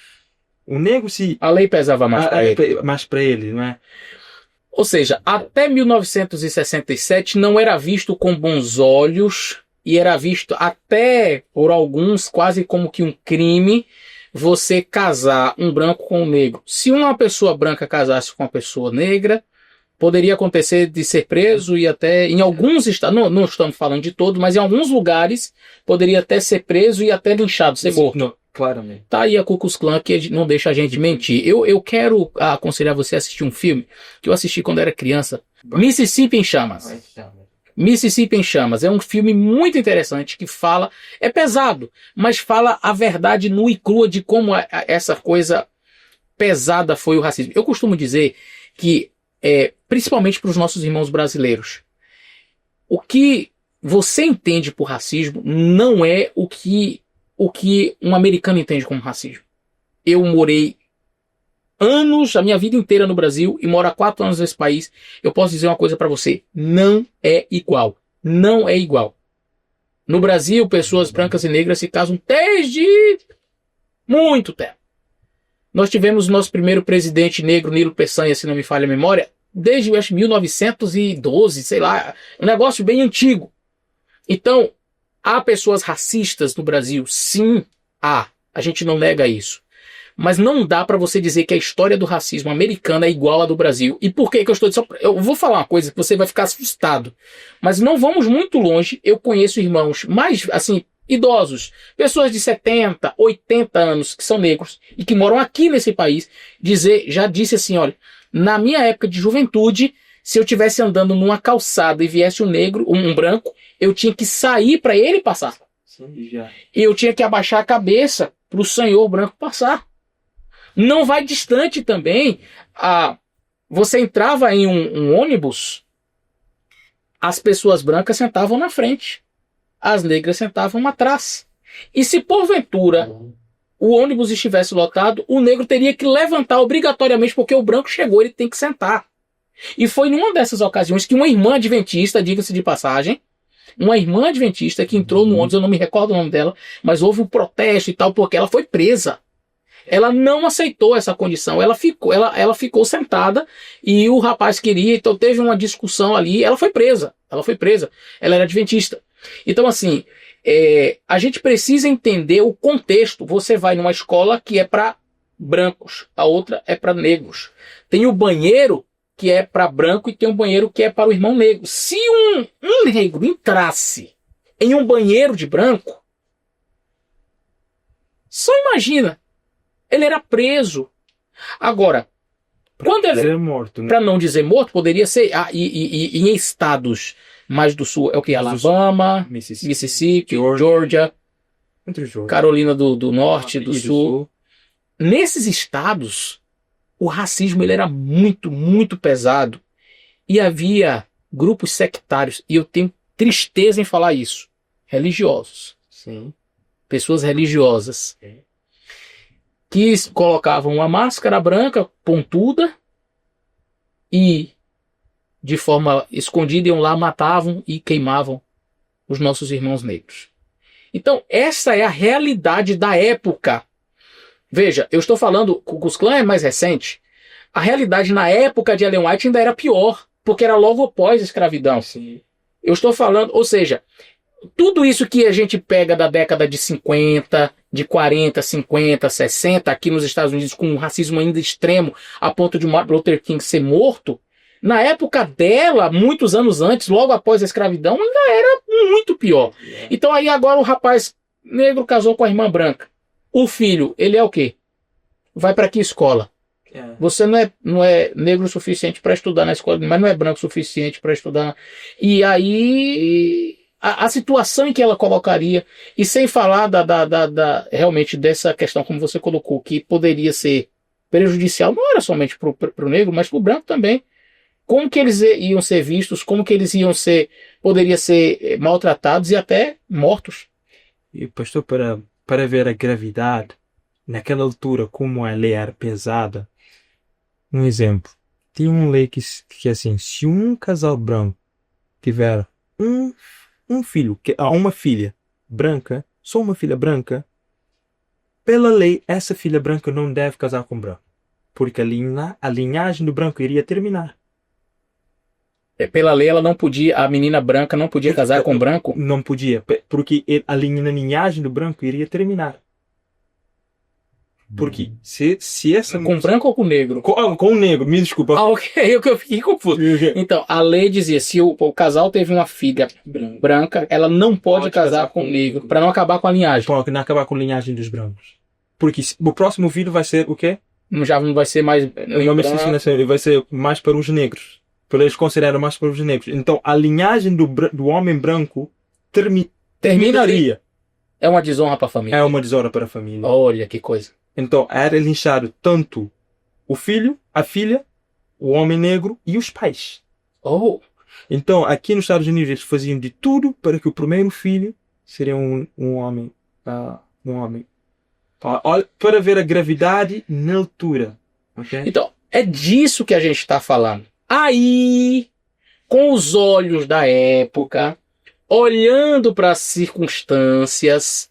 o negro se... A lei pesava mais para ele. Mais para ele, não é? Ou seja, até 1967 não era visto com bons olhos e era visto até por alguns quase como que um crime você casar um branco com um negro. Se uma pessoa branca casasse com uma pessoa negra, poderia acontecer de ser preso e até em alguns estados, não estamos falando de todos, mas em alguns lugares poderia até ser preso e até linchado, ser morto. Não, claramente. Tá aí a Ku Klux Klan que não deixa a gente mentir. Eu quero aconselhar você a assistir um filme que eu assisti quando era criança, Mississippi em Chamas. Mississippi em Chamas é um filme muito interessante que fala, é pesado, mas fala a verdade nua e crua de como essa coisa pesada foi o racismo. Eu costumo dizer que principalmente para os nossos irmãos brasileiros, o que você entende por racismo não é o que um americano entende como racismo. Eu morei a minha vida inteira no Brasil e moro há 4 anos nesse país. Eu posso dizer uma coisa para você, não é igual. Não é igual. No Brasil, pessoas brancas e negras se casam desde muito tempo. Nós tivemos nosso primeiro presidente negro, Nilo Peçanha, se não me falha a memória, desde, eu acho, 1912, sei lá, um negócio bem antigo. Então, há pessoas racistas no Brasil? Sim, há. A gente não nega isso. Mas não dá para você dizer que a história do racismo americano é igual à do Brasil. E por que eu estou dizendo? Eu vou falar uma coisa que você vai ficar assustado. Mas não vamos muito longe. Eu conheço irmãos mais, assim, idosos, pessoas de 70, 80 anos que são negros e que moram aqui nesse país, já disse assim, olha, na minha época de juventude, se eu estivesse andando numa calçada e viesse um negro, um branco, eu tinha que sair para ele passar. Sim, já. E eu tinha que abaixar a cabeça para o senhor branco passar. Não vai distante também. Você entrava em um ônibus, as pessoas brancas sentavam na frente, as negras sentavam atrás. E se porventura o ônibus estivesse lotado, o negro teria que levantar obrigatoriamente, porque o branco chegou, ele tem que sentar. E foi numa dessas ocasiões que uma irmã adventista, diga-se de passagem, uma irmã adventista que entrou no ônibus, eu não me recordo o nome dela, mas houve um protesto e tal, porque ela foi presa. Ela não aceitou essa condição, ela ficou sentada e o rapaz queria, então teve uma discussão ali, ela foi presa, ela era adventista. Então assim, a gente precisa entender o contexto. Você vai numa escola que é para brancos, a outra é para negros. Tem o banheiro que é para branco e tem um banheiro que é para o irmão negro. Se um negro entrasse em um banheiro de branco, só imagina, ele era preso. Agora, quando ele Ser morto, né? para não dizer morto, poderia ser e em estados mais do sul é o que? Alabama, Mississippi, Georgia, Entre os Georgia. Carolina do Norte, do E Sul. Nesses estados, o racismo ele era muito, muito pesado. E havia grupos sectários, e eu tenho tristeza em falar isso, religiosos. Sim. Pessoas religiosas que colocavam uma máscara branca pontuda e de forma escondida iam lá, matavam e queimavam os nossos irmãos negros. Então essa é a realidade da época. Veja, eu estou falando, o Ku Klux Klan é mais recente. A realidade na época de Ellen White ainda era pior, porque era logo após a escravidão. Sim. Eu estou falando, ou seja, tudo isso que a gente pega da década de 50, de 40, 50, 60, aqui nos Estados Unidos, com um racismo ainda extremo, a ponto de Martin Luther King ser morto, na época dela, muitos anos antes, logo após a escravidão, ainda era muito pior. Então aí agora o rapaz negro casou com a irmã branca. O filho, ele é o quê? Vai para que escola? Você não é negro o suficiente para estudar na escola, mas não é branco o suficiente para estudar. E aí a situação em que ela colocaria, e sem falar realmente dessa questão, como você colocou, que poderia ser prejudicial, não era somente para o negro, mas para o branco também. Como que eles iam ser vistos, como que eles poderiam ser maltratados e até mortos. E pastor, para ver a gravidade, naquela altura, como a lei era pesada, um exemplo, tinha uma lei que assim, se um casal branco tiver um filho, uma filha branca, só uma filha branca, pela lei, essa filha branca não deve casar com branco, porque a linhagem do branco iria terminar. Pela lei, a menina branca não podia casar com branco? Não podia, porque a linhagem do branco iria terminar. Porque se essa... Com branco ou com negro? Com o negro, me desculpa. Ok, eu fiquei confuso. Então, a lei dizia, se o casal teve uma filha branca, ela não pode casar com o negro, para não acabar com a linhagem. Para não acabar com a linhagem dos brancos. Porque o próximo filho vai ser o quê? Já não vai ser mais... Ele vai ser mais para os negros. Eles consideram mais para os negros. Então, a linhagem do homem branco terminaria. É uma desonra para a família. É uma desonra para a família. Olha que coisa. Então, era linchado tanto o filho, a filha, o homem negro e os pais. Oh. Então, aqui nos Estados Unidos, eles faziam de tudo para que o primeiro filho seria um homem. Para ver a gravidade na altura. Okay? Então, é disso que a gente está falando. Aí, com os olhos da época, olhando para as circunstâncias,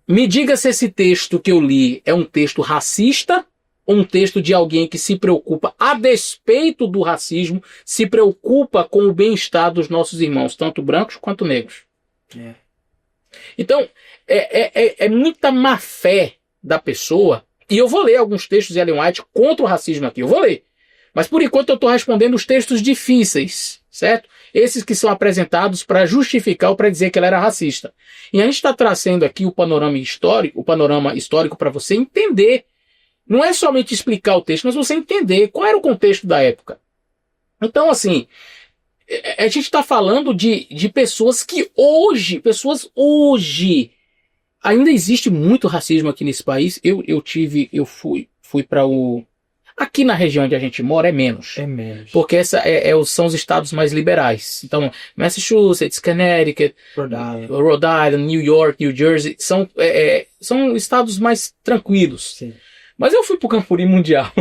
me diga se esse texto que eu li é um texto racista ou um texto de alguém que se preocupa, a despeito do racismo, se preocupa com o bem-estar dos nossos irmãos, tanto brancos quanto negros. Então, é muita má fé da pessoa, e eu vou ler alguns textos de Ellen White contra o racismo aqui, eu vou ler. Mas por enquanto eu estou respondendo os textos difíceis, certo? Esses que são apresentados para justificar ou para dizer que ela era racista. E a gente está trazendo aqui o panorama histórico para você entender. Não é somente explicar o texto, mas você entender qual era o contexto da época. Então, assim, a gente está falando de pessoas que hoje, ainda existe muito racismo aqui nesse país. Eu fui para o... Aqui na região onde a gente mora é menos. É menos. Porque são os estados mais liberais. Então, Massachusetts, Connecticut, Rhode Island, New York, New Jersey, são estados mais tranquilos. Sim. Mas eu fui pro Campuri Mundial.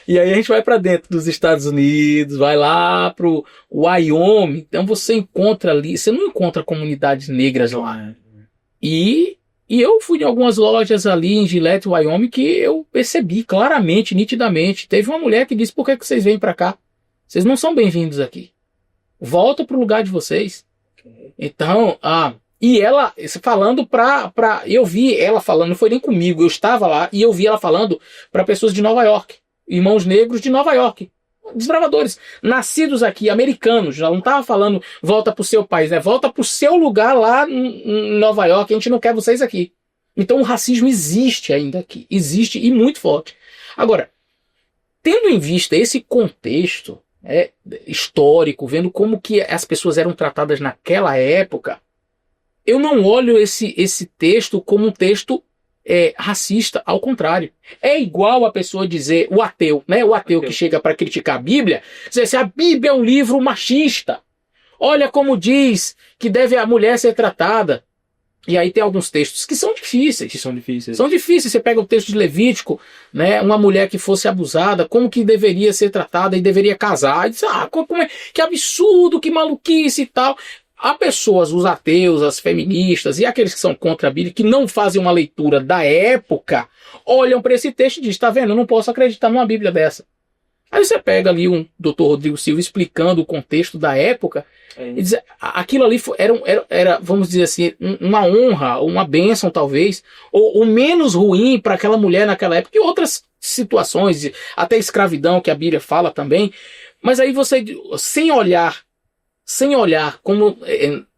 E aí a gente vai para dentro dos Estados Unidos, vai lá pro Wyoming. Então você encontra ali, você não encontra comunidades negras lá. E E eu fui em algumas lojas ali em Gillette, Wyoming, que eu percebi claramente, nitidamente. Teve uma mulher que disse: por que vocês vêm para cá? Vocês não são bem-vindos aqui. Volta pro lugar de vocês. Então, e ela falando eu vi ela falando, não foi nem comigo, eu estava lá e eu vi ela falando para pessoas de Nova York, irmãos negros de Nova York, desbravadores, nascidos aqui, americanos. Já não estava falando volta pro seu país, né? Volta pro seu lugar lá em Nova York, a gente não quer vocês aqui. Então o racismo existe ainda aqui, existe e muito forte. Agora, tendo em vista esse contexto histórico, vendo como que as pessoas eram tratadas naquela época, eu não olho esse texto como um texto racista, ao contrário. É igual a pessoa dizer, o ateu, né? O ateu que chega para criticar a Bíblia, dizer assim: a Bíblia é um livro machista. Olha como diz que deve a mulher ser tratada. E aí tem alguns textos que são difíceis. São difíceis. Você pega o texto de Levítico, né? Uma mulher que fosse abusada, como que deveria ser tratada e deveria casar. E diz: que absurdo, que maluquice e tal. Há pessoas, os ateus, as feministas e aqueles que são contra a Bíblia, que não fazem uma leitura da época, olham para esse texto e dizem: tá vendo, eu não posso acreditar numa Bíblia dessa. Aí você pega ali um Dr. Rodrigo Silva explicando o contexto da época, e diz: aquilo ali era, vamos dizer assim, uma honra, uma bênção talvez, ou menos ruim para aquela mulher naquela época, e outras situações, até escravidão que a Bíblia fala também. Mas aí você, sem olhar como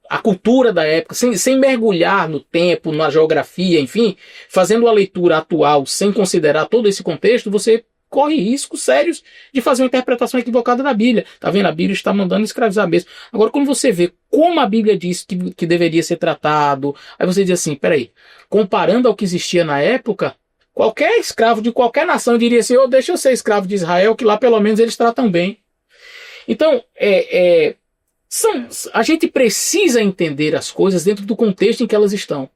a cultura da época, sem mergulhar no tempo, na geografia, enfim, fazendo a leitura atual sem considerar todo esse contexto, você corre riscos sérios de fazer uma interpretação equivocada da Bíblia. Tá vendo? A Bíblia está mandando escravizar mesmo. Agora, quando você vê como a Bíblia diz que deveria ser tratado, aí você diz assim: peraí, comparando ao que existia na época, qualquer escravo de qualquer nação diria assim: deixa eu ser escravo de Israel, que lá pelo menos eles tratam bem. Então, a gente precisa entender as coisas dentro do contexto em que elas estão.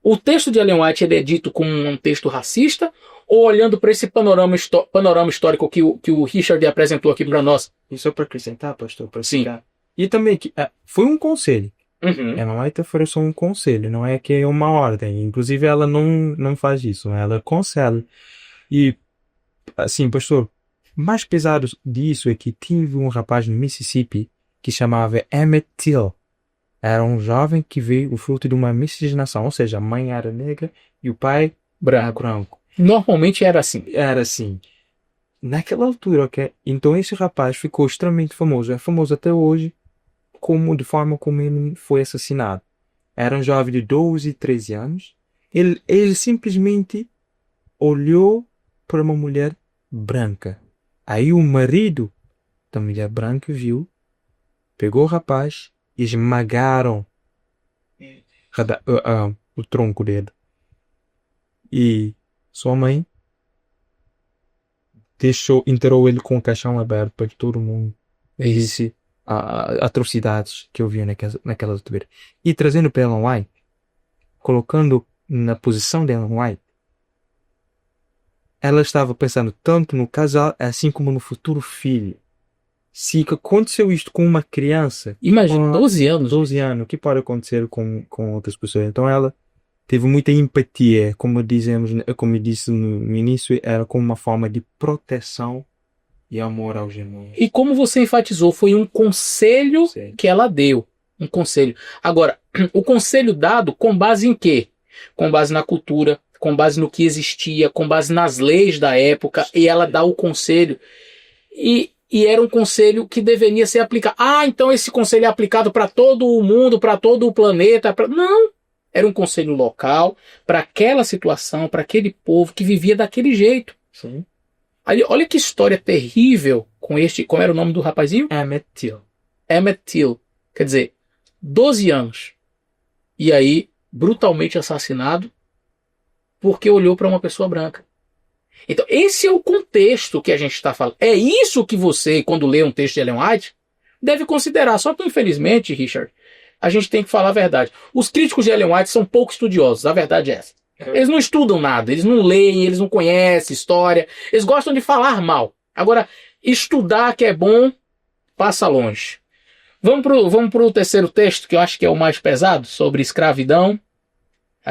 O texto de Ellen White é dito como um texto racista, ou olhando para esse panorama histórico que o Richard apresentou aqui para nós? E só para acrescentar, pastor, para Sim. explicar. E também que foi um conselho. Uhum. Ellen White foi só um conselho, não é que é uma ordem. Inclusive ela não faz isso, ela aconselha. E assim, pastor, mais pesado disso é que tive um rapaz no Mississippi que chamava Emmett Till. Era um jovem que veio o fruto de uma miscigenação, ou seja, a mãe era negra e o pai branco. Normalmente era assim. Era assim. Naquela altura, ok? Então esse rapaz ficou extremamente famoso. É famoso até hoje de forma como ele foi assassinado. Era um jovem de 12, 13 anos. Ele simplesmente olhou para uma mulher branca. Aí o marido da mulher branca viu, pegou o rapaz e esmagaram o tronco dele. E sua mãe enterrou ele com o caixão aberto para que todo mundo visse atrocidades que eu vi naquela altura. E trazendo para Ellen White, colocando na posição de Ellen White, ela estava pensando tanto no casal, assim como no futuro filho. Se aconteceu isto com uma criança... Imagina, 12 anos. 12 anos, o que pode acontecer com outras pessoas? Então ela teve muita empatia, como eu disse no início, era como uma forma de proteção e amor aos irmãos. E como você enfatizou, foi um conselho que ela deu. Um conselho. Agora, o conselho dado com base em quê? Com base na cultura, com base no que existia, com base nas leis da época, e ela dá o conselho. E era um conselho que deveria ser aplicado. Então esse conselho é aplicado para todo o mundo, para todo o planeta. Não! Era um conselho local, para aquela situação, para aquele povo que vivia daquele jeito. Sim. Olha que história terrível com este... Como era o nome do rapazinho? Emmett Till. Emmett Till. Quer dizer, 12 anos. E aí, brutalmente assassinado porque olhou para uma pessoa branca. Então, esse é o contexto que a gente está falando. É isso que você, quando lê um texto de Ellen White, deve considerar. Só que, infelizmente, Richard, a gente tem que falar a verdade. Os críticos de Ellen White são pouco estudiosos. A verdade é essa. Eles não estudam nada, eles não leem, eles não conhecem história. Eles gostam de falar mal. Agora, estudar que é bom, passa longe. Vamos pro terceiro texto, que eu acho que é o mais pesado, sobre escravidão.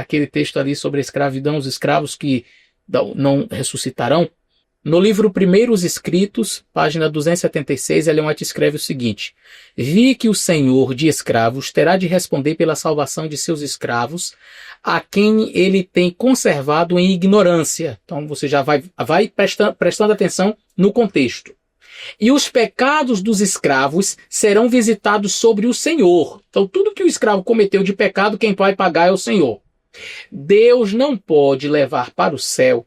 aquele texto ali sobre a escravidão, os escravos que não ressuscitarão. No livro Primeiros Escritos, página 276, Ellen White escreve o seguinte: vi que o senhor de escravos terá de responder pela salvação de seus escravos, a quem ele tem conservado em ignorância. Então você já vai prestando atenção no contexto. E os pecados dos escravos serão visitados sobre o senhor. Então tudo que o escravo cometeu de pecado, quem vai pagar é o senhor. Deus não pode levar para o céu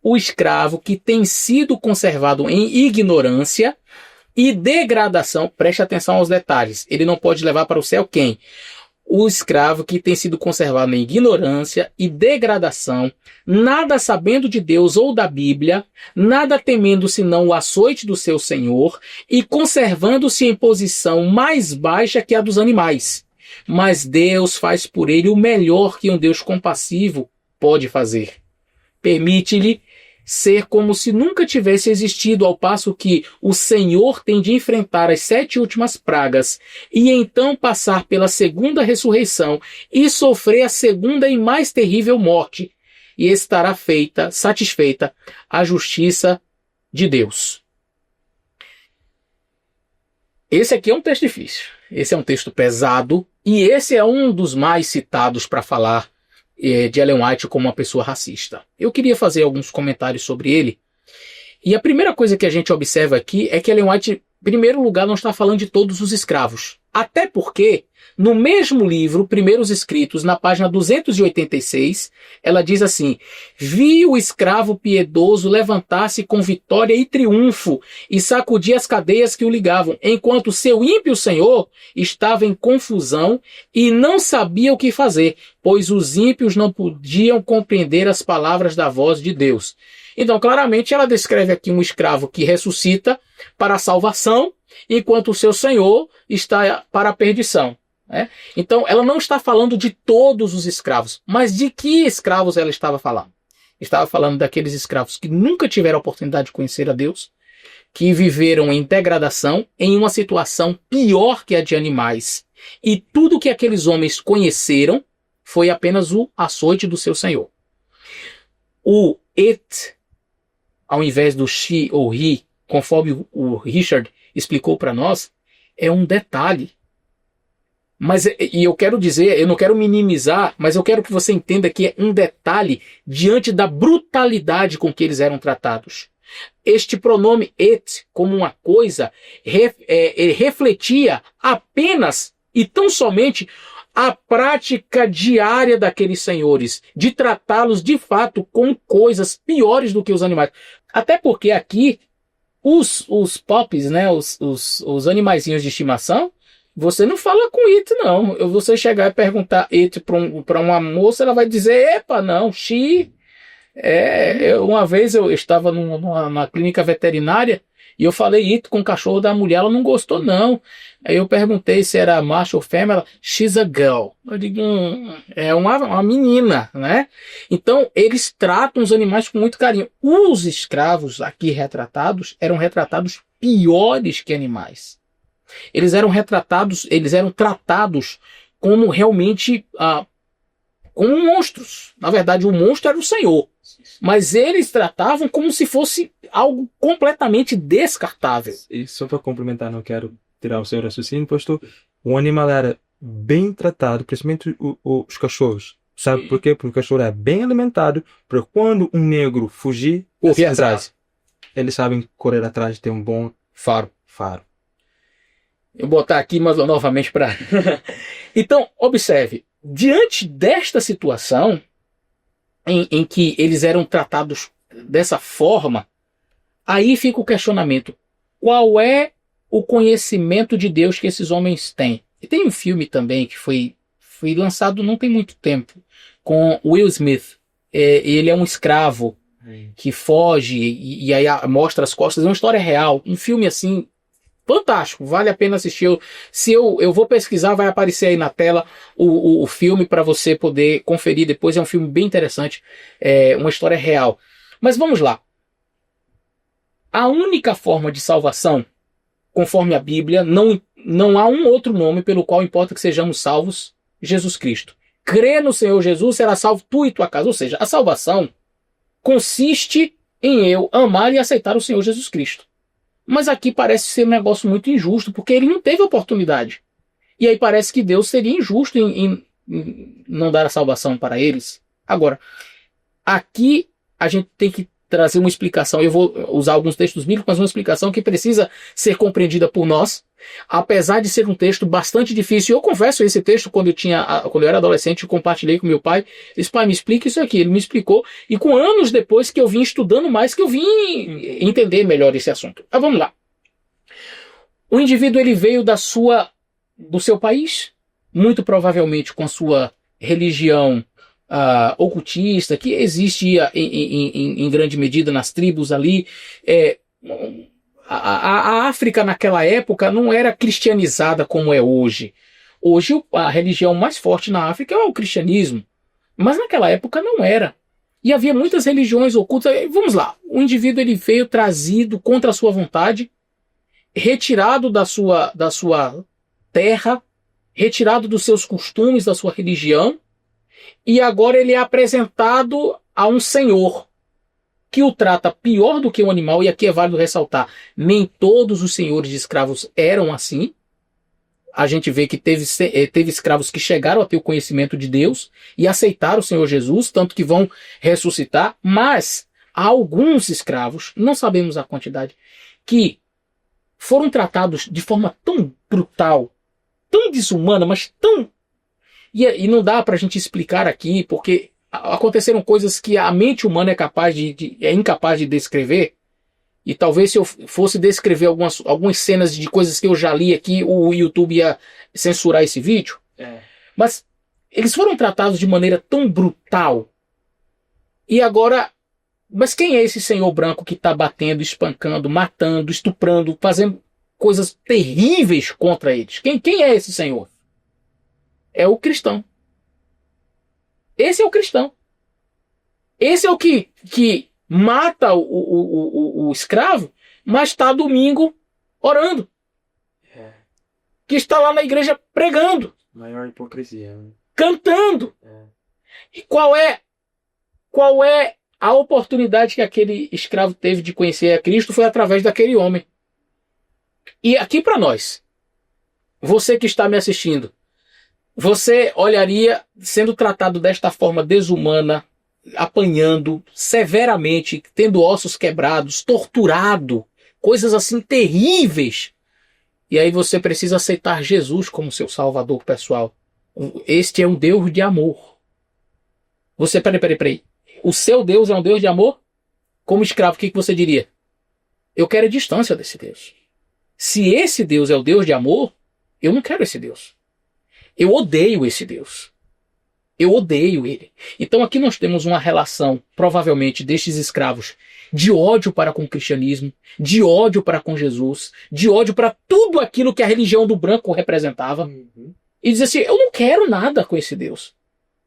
o escravo que tem sido conservado em ignorância e degradação. Preste atenção aos detalhes. Ele não pode levar para o céu quem? O escravo que tem sido conservado em ignorância e degradação, nada sabendo de Deus ou da Bíblia, nada temendo senão o açoite do seu senhor e conservando-se em posição mais baixa que a dos animais. Mas Deus faz por ele o melhor que um Deus compassivo pode fazer. Permite-lhe ser como se nunca tivesse existido, ao passo que o Senhor tem de enfrentar as 7 últimas pragas e então passar pela segunda ressurreição e sofrer a segunda e mais terrível morte, e estará satisfeita a justiça de Deus. Esse aqui é um texto difícil, esse é um texto pesado, e esse é um dos mais citados para falar de Ellen White como uma pessoa racista. Eu queria fazer alguns comentários sobre ele. E a primeira coisa que a gente observa aqui é que Ellen White, em primeiro lugar, não está falando de todos os escravos. Até porque, no mesmo livro, Primeiros Escritos, na página 286, ela diz assim: vi o escravo piedoso levantar-se com vitória e triunfo e sacudir as cadeias que o ligavam, enquanto seu ímpio senhor estava em confusão e não sabia o que fazer, pois os ímpios não podiam compreender as palavras da voz de Deus. Então, claramente, ela descreve aqui um escravo que ressuscita para a salvação, enquanto o seu senhor está para a perdição. Né? Então, ela não está falando de todos os escravos, mas de que escravos ela estava falando? Estava falando daqueles escravos que nunca tiveram a oportunidade de conhecer a Deus, que viveram em degradação, em uma situação pior que a de animais. E tudo que aqueles homens conheceram foi apenas o açoite do seu senhor. O it, ao invés do she ou he, conforme o Richard explicou para nós, é um detalhe. Mas, e eu quero dizer, eu não quero minimizar, mas eu quero que você entenda que é um detalhe diante da brutalidade com que eles eram tratados. Este pronome it, como uma coisa, refletia apenas e tão somente a prática diária daqueles senhores, de tratá-los de fato com coisas piores do que os animais. Até porque aqui, os puppies, né, os animaizinhos de estimação, você não fala com it, não. Você chegar e perguntar it para uma moça, ela vai dizer, epa, não, she. Uma vez eu estava numa clínica veterinária e eu falei it com o cachorro da mulher, ela não gostou, não. Aí eu perguntei se era macho ou fêmea, ela, she's a girl. Eu digo, é uma menina, né? Então, eles tratam os animais com muito carinho. Os escravos aqui retratados eram retratados piores que animais. Eles eram tratados como realmente como monstros. Na verdade, o monstro era o Senhor. Mas eles tratavam como se fosse algo completamente descartável. E só para complementar, não quero tirar o seu raciocínio, pastor. O animal era bem tratado, principalmente os cachorros. Sabe por quê? Porque o cachorro é bem alimentado, para quando um negro fugir, correr atrás. Eles sabem correr atrás de ter um bom faro. Eu vou botar aqui novamente para... Então, observe. Diante desta situação, em que eles eram tratados dessa forma, aí fica o questionamento. Qual é o conhecimento de Deus que esses homens têm? E tem um filme também que foi lançado não tem muito tempo, com Will Smith. Ele é um escravo que foge e aí mostra as costas. É uma história real. Um filme assim, fantástico. Vale a pena assistir. Se eu vou pesquisar, vai aparecer aí na tela o filme para você poder conferir depois. É um filme bem interessante. É uma história real. Mas vamos lá. A única forma de salvação, conforme a Bíblia, não há um outro nome pelo qual importa que sejamos salvos, Jesus Cristo. crê no Senhor Jesus, será salvo tu e tua casa. Ou seja, a salvação consiste em eu amar e aceitar o Senhor Jesus Cristo. Mas aqui parece ser um negócio muito injusto, porque ele não teve oportunidade. E aí parece que Deus seria injusto em não dar a salvação para eles. Agora, aqui a gente tem que trazer uma explicação. Eu vou usar alguns textos bíblicos, mas uma explicação que precisa ser compreendida por nós, apesar de ser um texto bastante difícil. Eu confesso esse texto quando eu era adolescente, eu compartilhei com meu pai. Disse, pai, me explica isso aqui. Ele me explicou. E com anos depois que eu vim estudando mais, que eu vim entender melhor esse assunto. Mas vamos lá. O indivíduo ele veio do seu país, muito provavelmente com a sua religião ocultista, que existia em grande medida nas tribos ali. A África naquela época não era cristianizada como é hoje. Hoje a religião mais forte na África é o cristianismo, mas naquela época não era. E havia muitas religiões ocultas. Vamos lá, o indivíduo ele veio trazido contra a sua vontade, retirado da sua terra, retirado dos seus costumes, da sua religião, e agora ele é apresentado a um senhor que o trata pior do que um animal. E aqui é válido ressaltar, nem todos os senhores de escravos eram assim. A gente vê que teve escravos que chegaram a ter o conhecimento de Deus e aceitaram o Senhor Jesus, tanto que vão ressuscitar, mas há alguns escravos, não sabemos a quantidade, que foram tratados de forma tão brutal, tão desumana, mas tão... E não dá para a gente explicar aqui, porque aconteceram coisas que a mente humana é incapaz de descrever. E talvez se eu fosse descrever algumas cenas de coisas que eu já li aqui, o YouTube ia censurar esse vídeo. Mas eles foram tratados de maneira tão brutal. E agora... Mas quem é esse senhor branco que está batendo, espancando, matando, estuprando, fazendo coisas terríveis contra eles? Quem é esse senhor? É o cristão. Esse é o cristão. Esse é o que mata o escravo, mas está domingo orando. Que está lá na igreja pregando. Maior hipocrisia. Né? Cantando. E qual é a oportunidade que aquele escravo teve de conhecer a Cristo? Foi através daquele homem. E aqui para nós, você que está me assistindo, você olharia sendo tratado desta forma desumana, apanhando severamente, tendo ossos quebrados, torturado, coisas assim terríveis. E aí você precisa aceitar Jesus como seu salvador pessoal. Este é um Deus de amor. Você, peraí. O seu Deus é um Deus de amor? Como escravo, o que você diria? Eu quero a distância desse Deus. Se esse Deus é o Deus de amor, eu não quero esse Deus. Eu odeio esse Deus. Eu odeio ele. Então aqui nós temos uma relação, provavelmente, destes escravos, de ódio para com o cristianismo, de ódio para com Jesus, de ódio para tudo aquilo que a religião do branco representava. E diz assim, eu não quero nada com esse Deus.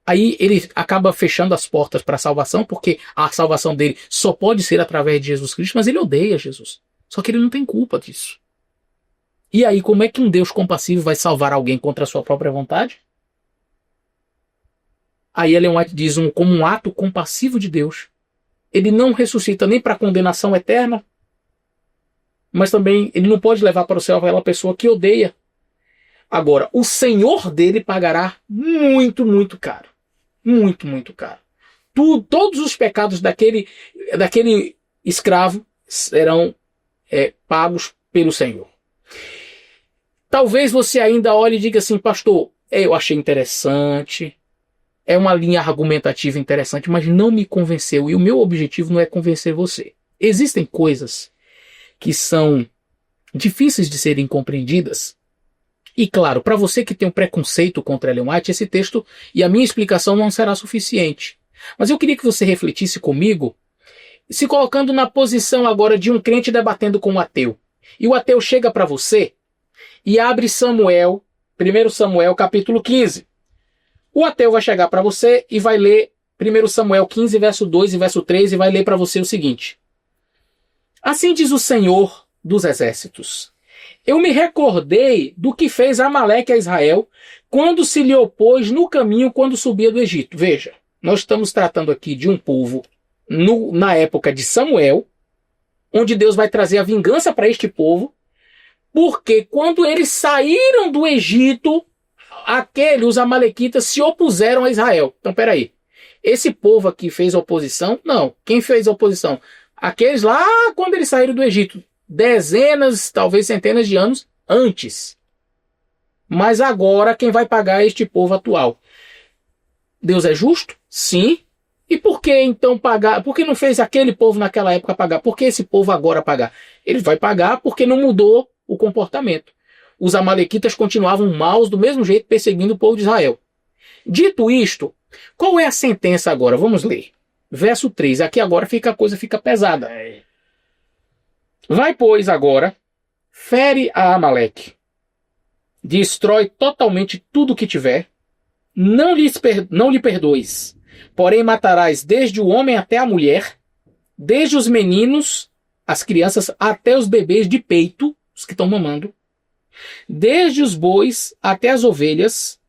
Aí ele acaba fechando as portas para a salvação, porque a salvação dele só pode ser através de Jesus Cristo, mas ele odeia Jesus. Só que ele não tem culpa disso. E aí, como é que um Deus compassivo vai salvar alguém contra a sua própria vontade? Aí Ellen White diz, como um ato compassivo de Deus, ele não ressuscita nem para condenação eterna, mas também ele não pode levar para o céu aquela pessoa que odeia. Agora, o Senhor dele pagará muito, muito caro. Muito, muito caro. Todos os pecados daquele escravo serão pagos pelo Senhor. Talvez você ainda olhe e diga assim, pastor, eu achei interessante, é uma linha argumentativa interessante, mas não me convenceu. E o meu objetivo não é convencer você. Existem coisas que são difíceis de serem compreendidas. E claro, para você que tem um preconceito contra Ellen White, esse texto e a minha explicação não será suficiente. Mas eu queria que você refletisse comigo, se colocando na posição agora de um crente debatendo com um ateu. E o ateu chega para você e abre 1 Samuel capítulo 15. O ateu vai chegar para você e vai ler 1 Samuel 15, verso 2 e verso 3 e vai ler para você o seguinte. Assim diz o Senhor dos Exércitos. Eu me recordei do que fez Amaleque a Israel quando se lhe opôs no caminho quando subia do Egito. Veja, nós estamos tratando aqui de um povo na época de Samuel, onde Deus vai trazer a vingança para este povo, porque quando eles saíram do Egito, os amalequitas se opuseram a Israel. Então, peraí, esse povo aqui fez oposição? Não. Quem fez oposição? Aqueles lá quando eles saíram do Egito, dezenas, talvez centenas de anos antes. Mas agora quem vai pagar é este povo atual. Deus é justo? Sim. E por que então pagar? Por que não fez aquele povo naquela época pagar? Por que esse povo agora pagar? Ele vai pagar porque não mudou o comportamento. Os amalequitas continuavam maus do mesmo jeito, perseguindo o povo de Israel. Dito isto, qual é a sentença agora? Vamos ler. Verso 3. Aqui agora a coisa fica pesada. Vai, pois, agora, fere a Amaleque, destrói totalmente tudo que tiver, não lhe perdoes, porém matarás desde o homem até a mulher, desde os meninos, as crianças, até os bebês de peito, os que estão mamando, desde os bois até as ovelhas,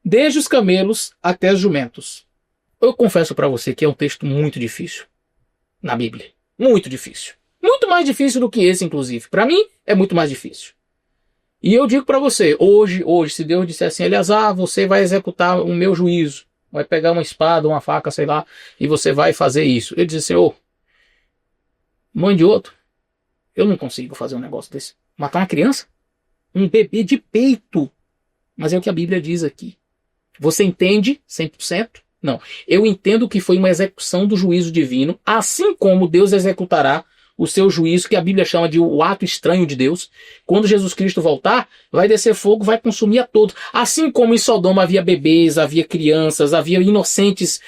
desde os camelos até os jumentos. Eu confesso para você que é um texto muito difícil na Bíblia. Muito difícil. Muito mais difícil do que esse, inclusive. Para mim, é muito mais difícil. E eu digo para você, hoje, se Deus disser assim, Eleazar, você vai executar o meu juízo, vai pegar uma espada, uma faca, sei lá, e você vai fazer isso. Eu disse, Senhor, mãe de outro, eu não consigo fazer um negócio desse. Matar uma criança? Um bebê de peito. Mas é o que a Bíblia diz aqui. Você entende 100%? Não. Eu entendo que foi uma execução do juízo divino, assim como Deus executará o seu juízo, que a Bíblia chama de o ato estranho de Deus. Quando Jesus Cristo voltar, vai descer fogo, vai consumir a todos. Assim como em Sodoma havia bebês, havia crianças, havia inocentes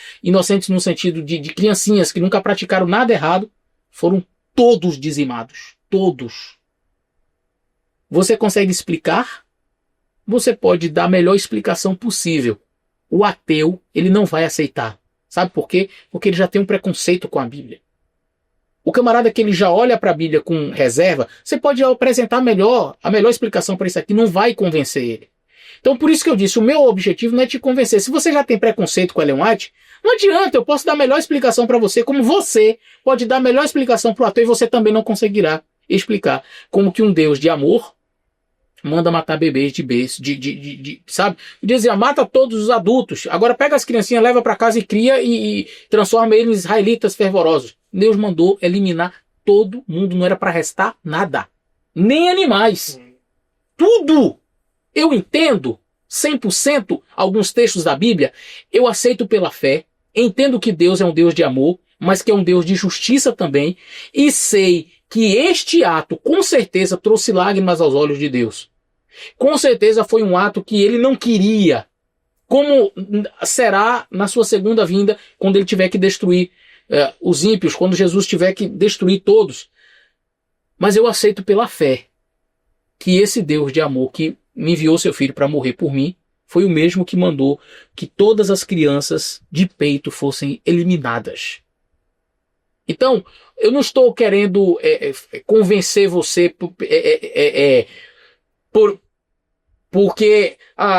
no sentido de criancinhas que nunca praticaram nada errado, foram todos dizimados. Todos. Você consegue explicar? Você pode dar a melhor explicação possível. O ateu, ele não vai aceitar. Sabe por quê? Porque ele já tem um preconceito com a Bíblia. O camarada que ele já olha para a Bíblia com reserva, você pode apresentar a melhor explicação para isso aqui, não vai convencer ele. Então por isso que eu disse, o meu objetivo não é te convencer. Se você já tem preconceito com Ellen White, não adianta, eu posso dar a melhor explicação para você, como você pode dar a melhor explicação para o ateu e você também não conseguirá explicar como que um Deus de amor manda matar bebês de berço, sabe? Dizia, mata todos os adultos, agora pega as criancinhas, leva para casa e cria e transforma eles em israelitas fervorosos. Deus mandou eliminar todo mundo, não era para restar nada. Nem animais. Tudo. Eu entendo 100% alguns textos da Bíblia, eu aceito pela fé, entendo que Deus é um Deus de amor, mas que é um Deus de justiça também, e sei que este ato com certeza trouxe lágrimas aos olhos de Deus. Com certeza foi um ato que ele não queria, como será na sua segunda vinda, quando ele tiver que destruir os ímpios, quando Jesus tiver que destruir todos. Mas eu aceito pela fé que esse Deus de amor que me enviou seu filho para morrer por mim, foi o mesmo que mandou que todas as crianças de peito fossem eliminadas. Então, eu não estou querendo convencer você porque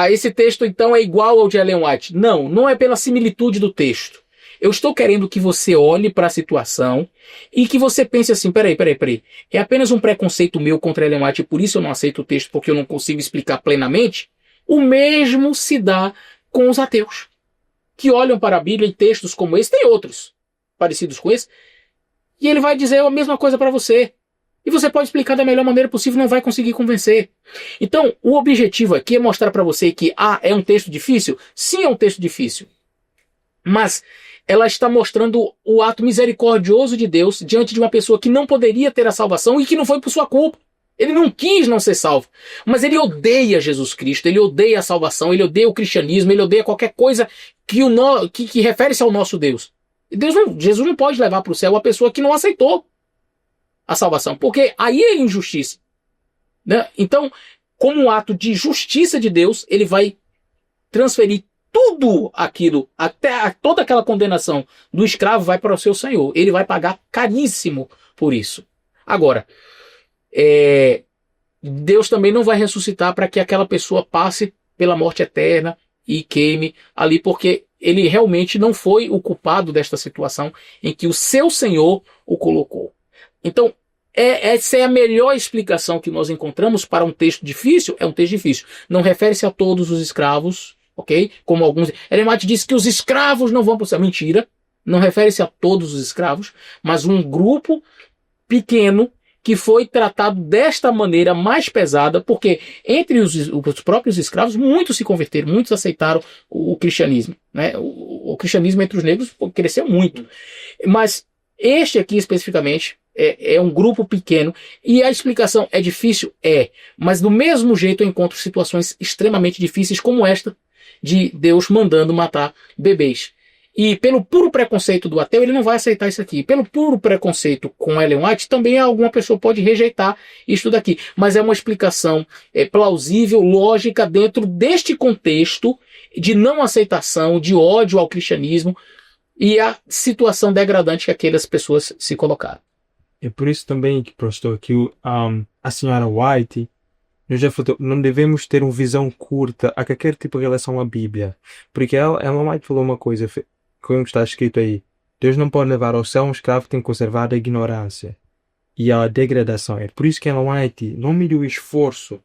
esse texto então é igual ao de Ellen White. Não, não é pela similitude do texto. Eu estou querendo que você olhe para a situação e que você pense assim, peraí. É apenas um preconceito meu contra Ellen White e por isso eu não aceito o texto porque eu não consigo explicar plenamente. O mesmo se dá com os ateus, que olham para a Bíblia e textos como esse, tem outros parecidos com esse, e ele vai dizer a mesma coisa para você. E você pode explicar da melhor maneira possível, não vai conseguir convencer. Então, o objetivo aqui é mostrar para você que, é um texto difícil? Sim, é um texto difícil. Mas ela está mostrando o ato misericordioso de Deus diante de uma pessoa que não poderia ter a salvação e que não foi por sua culpa. Ele não quis não ser salvo. Mas ele odeia Jesus Cristo, ele odeia a salvação, ele odeia o cristianismo, ele odeia qualquer coisa que refere-se ao nosso Deus. Jesus não pode levar para o céu a pessoa que não aceitou a salvação, porque aí é injustiça. Né? Então, como um ato de justiça de Deus, ele vai transferir tudo aquilo, até toda aquela condenação do escravo vai para o seu senhor. Ele vai pagar caríssimo por isso. Agora, Deus também não vai ressuscitar para que aquela pessoa passe pela morte eterna e queime ali, porque ele realmente não foi o culpado desta situação em que o seu Senhor o colocou. Então, essa é a melhor explicação que nós encontramos para um texto difícil. É um texto difícil. Não refere-se a todos os escravos, ok? Como alguns... Ellen White diz que os escravos não vão para o céu. Mentira. Não refere-se a todos os escravos, mas um grupo pequeno que foi tratado desta maneira mais pesada, porque entre os próprios escravos, muitos se converteram, muitos aceitaram o cristianismo, né? O cristianismo entre os negros cresceu muito. Mas este aqui especificamente é um grupo pequeno, e a explicação é difícil? Mas do mesmo jeito eu encontro situações extremamente difíceis como esta, de Deus mandando matar bebês. E pelo puro preconceito do ateu, ele não vai aceitar isso aqui. Pelo puro preconceito com Ellen White, também alguma pessoa pode rejeitar isso daqui. Mas é uma explicação plausível, lógica, dentro deste contexto de não aceitação, de ódio ao cristianismo e a situação degradante que aquelas pessoas se colocaram. É por isso também, pastor, que a senhora White nos já falou, não devemos ter uma visão curta a qualquer tipo de relação à Bíblia. Porque ela White falou uma coisa, como está escrito aí: Deus não pode levar ao céu um escravo que tem conservado a ignorância e a degradação. É por isso que Ellen White não mediu esforço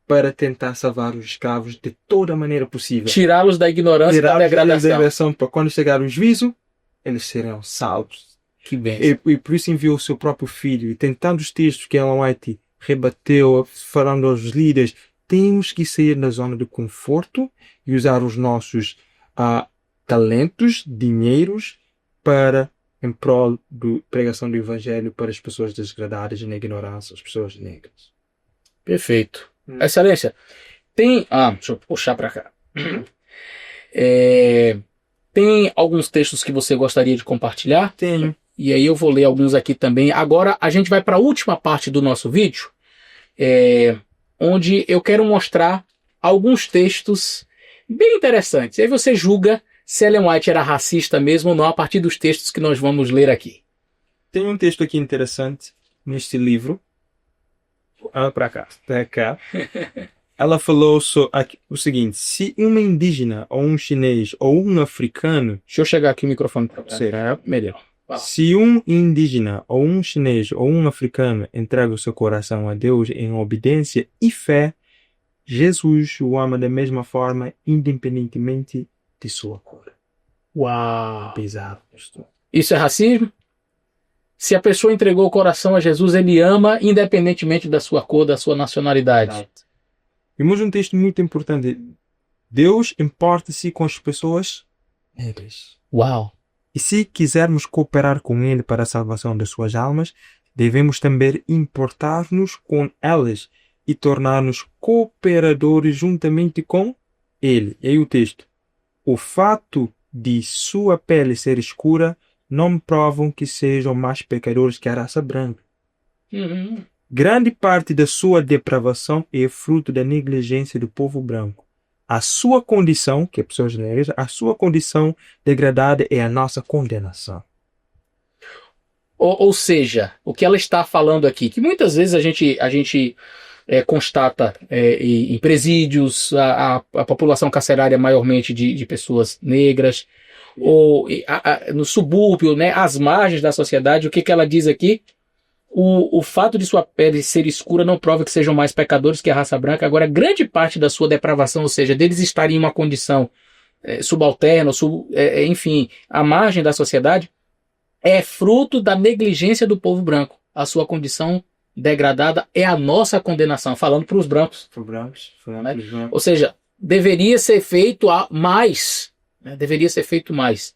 para tentar salvar os escravos de toda a maneira possível. Tirá-los da ignorância e da degradação. Para quando chegar o juízo, eles serão salvos. Que bem. E por isso enviou o seu próprio filho. E tem tantos textos que Ellen White rebateu, falando aos líderes: temos que sair da zona de conforto e usar os nossos talentos, dinheiros, em prol da pregação do Evangelho para as pessoas degradadas e na ignorância, as pessoas negras. Perfeito. Excelência, deixa eu puxar para cá. Tem alguns textos que você gostaria de compartilhar? Tenho. E aí eu vou ler alguns aqui também. Agora a gente vai para a última parte do nosso vídeo, onde eu quero mostrar alguns textos bem interessantes. Aí você julga se Ellen White era racista mesmo ou não a partir dos textos que nós vamos ler aqui. Tem um texto aqui interessante neste livro. Para cá. Para cá. Ela falou o seguinte: se uma indígena, ou um chinês, ou um africano... Deixa eu chegar aqui o microfone para você. Melhor. Se um indígena, ou um chinês, ou um africano entrega o seu coração a Deus em obediência e fé, Jesus o ama da mesma forma, independentemente de sua cor. Uau! Pesado. Isso é racismo? Se a pessoa entregou o coração a Jesus, ele ama independentemente da sua cor, da sua nacionalidade. Vimos um texto muito importante. Deus importa-se com as pessoas negras. Uau! E se quisermos cooperar com Ele para a salvação das suas almas, devemos também importar-nos com elas e tornar-nos cooperadores juntamente com Ele. E aí o texto: o fato de sua pele ser escura não provam que sejam mais pecadores que a raça branca. Grande parte da sua depravação é fruto da negligência do povo branco. A sua condição, que é pessoas negras, a sua condição degradada é a nossa condenação. Ou seja, o que ela está falando aqui, que muitas vezes a gente constata em presídios, a população carcerária maiormente de pessoas negras, ou no subúrbio, né, às margens da sociedade. O que ela diz aqui? O fato de sua pele ser escura não prova que sejam mais pecadores que a raça branca. Agora, grande parte da sua depravação, ou seja, deles estarem em uma condição subalterna, enfim, à margem da sociedade, é fruto da negligência do povo branco. A sua condição degradada é a nossa condenação, falando para os brancos. Né? Ou seja, deveria ser feito mais. Deveria ser feito mais.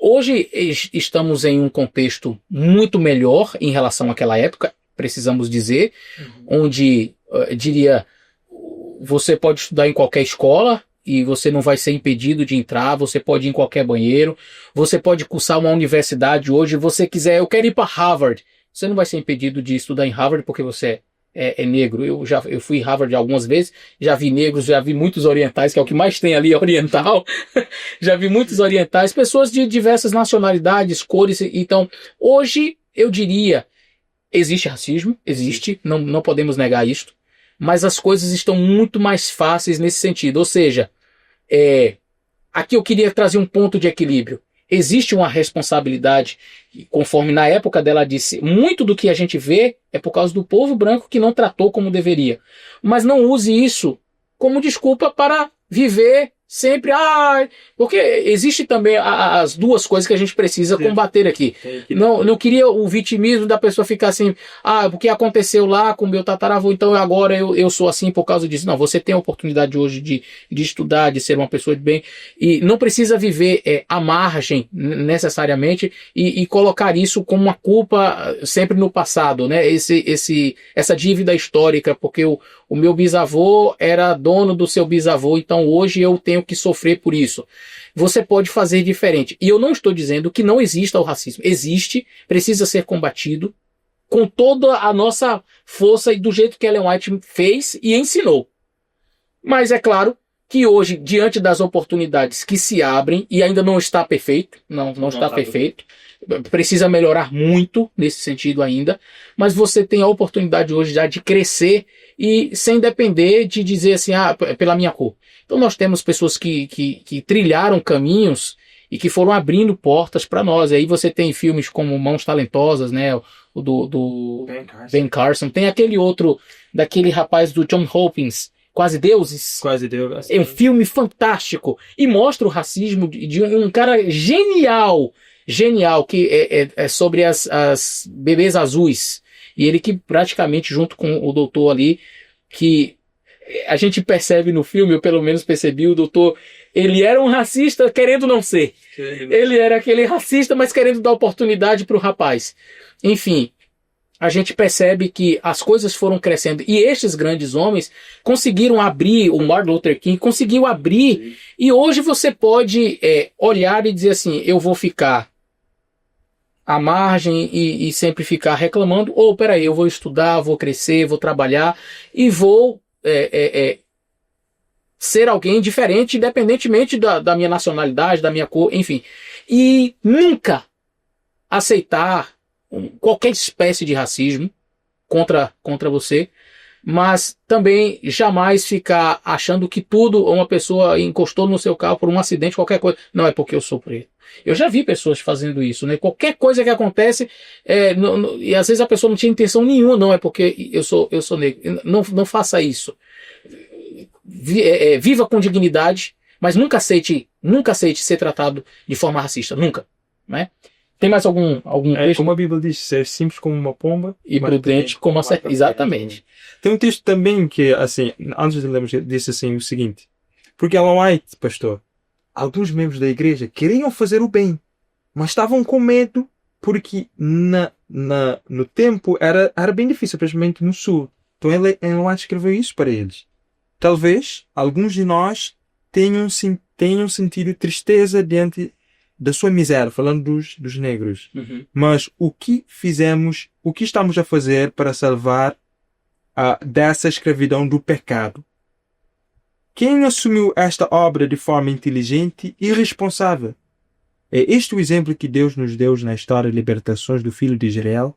Hoje estamos em um contexto muito melhor em relação àquela época, precisamos dizer, onde, diria, você pode estudar em qualquer escola e você não vai ser impedido de entrar, você pode ir em qualquer banheiro, você pode cursar uma universidade hoje, você quiser, eu quero ir para Harvard, você não vai ser impedido de estudar em Harvard porque você é negro. Eu fui em Harvard algumas vezes, já vi negros, já vi muitos orientais, que é o que mais tem ali, oriental. Já vi muitos orientais, pessoas de diversas nacionalidades, cores. Então, hoje, eu diria, existe racismo, existe, não podemos negar isto. mas as coisas estão muito mais fáceis nesse sentido. Ou seja, aqui eu queria trazer um ponto de equilíbrio. Existe uma responsabilidade, conforme na época dela disse, muito do que a gente vê é por causa do povo branco que não tratou como deveria. Mas não use isso como desculpa para viver sempre, porque existe também as duas coisas que a gente precisa combater aqui. Não queria o vitimismo da pessoa ficar assim, porque aconteceu lá com o meu tataravô, então agora eu sou assim por causa disso. Não, você tem a oportunidade hoje de estudar, de ser uma pessoa de bem, e não precisa viver à margem necessariamente e colocar isso como uma culpa sempre no passado, né? Essa dívida histórica, porque o meu bisavô era dono do seu bisavô, então hoje eu tenho que sofrer por isso. Você pode fazer diferente. E eu não estou dizendo que não exista o racismo. Existe, precisa ser combatido com toda a nossa força e do jeito que Ellen White fez e ensinou. Mas é claro que hoje, diante das oportunidades que se abrem, e ainda não está perfeito, não está perfeito, precisa melhorar muito nesse sentido ainda, mas você tem a oportunidade hoje já de crescer e sem depender de dizer assim, pela minha cor. Então nós temos pessoas que trilharam caminhos e que foram abrindo portas para nós. Aí você tem filmes como Mãos Talentosas, né, o do Ben Carson. Tem aquele outro, daquele rapaz do John Hopkins, Quase Deuses. Quase Deus. É um filme fantástico e mostra o racismo de um cara genial, que é sobre as bebês azuis. E ele que praticamente, junto com o doutor ali, que a gente percebe no filme, eu pelo menos percebi, o doutor, ele era um racista querendo não ser. Ele era aquele racista, mas querendo dar oportunidade para o rapaz. Enfim, a gente percebe que as coisas foram crescendo. E estes grandes homens conseguiram abrir, o Martin Luther King conseguiu abrir, e hoje você pode olhar e dizer assim, eu vou ficar à margem e sempre ficar reclamando, ou peraí, eu vou estudar, vou crescer, vou trabalhar e vou ser alguém diferente, independentemente da minha nacionalidade, da minha cor, enfim. E nunca aceitar qualquer espécie de racismo contra você, mas também jamais ficar achando que tudo, uma pessoa encostou no seu carro por um acidente, qualquer coisa, não é porque eu sou preto. Eu já vi pessoas fazendo isso, né? Qualquer coisa que acontece, e às vezes a pessoa não tinha intenção nenhuma, não é porque eu sou negro. Não faça isso. Viva com dignidade, mas nunca aceite ser tratado de forma racista, nunca, né? Tem mais algum texto? Como a Bíblia diz, ser simples como uma pomba e prudente como a serpente. Exatamente. Tem um texto também que, assim, antes de lermos, disse assim o seguinte: porque Ellen White, pastor, alguns membros da igreja queriam fazer o bem, mas estavam com medo porque no tempo era bem difícil, principalmente no sul. Então Ellen White escreveu isso para eles. Talvez alguns de nós tenham sentido tristeza diante da sua miséria, falando dos negros. Uhum. Mas o que estamos a fazer para salvar dessa escravidão do pecado? Quem assumiu esta obra de forma inteligente e responsável? É este o exemplo que Deus nos deu na história de libertações do filho de Israel,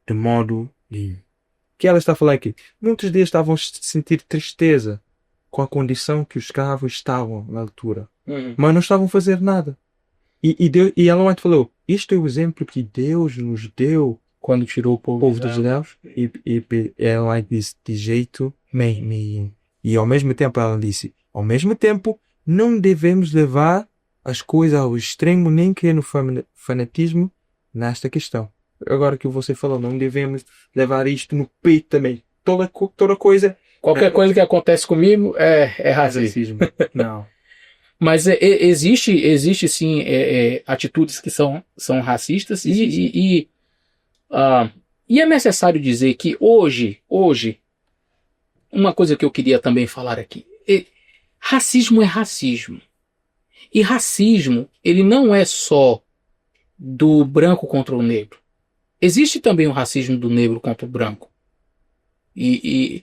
de modo nenhum. Que ela está falando aqui? Muitos deles estavam a sentir tristeza com a condição que os escravos estavam na altura, mas não estavam a fazer nada. E Ellen White falou, isto é o exemplo que Deus nos deu quando tirou o povo dos judeus. E Ellen White disse, de jeito nenhum. E ao mesmo tempo ela disse, ao mesmo tempo, não devemos levar as coisas ao extremo, nem cair no fanatismo nesta questão. Agora que você falou, não devemos levar isto no peito também. Toda coisa... Qualquer coisa que acontece comigo é racismo. Não. Mas existe sim atitudes que são racistas e é necessário dizer que hoje, uma coisa que eu queria também falar aqui, racismo é racismo. E racismo, ele não é só do branco contra o negro. Existe também o racismo do negro contra o branco. E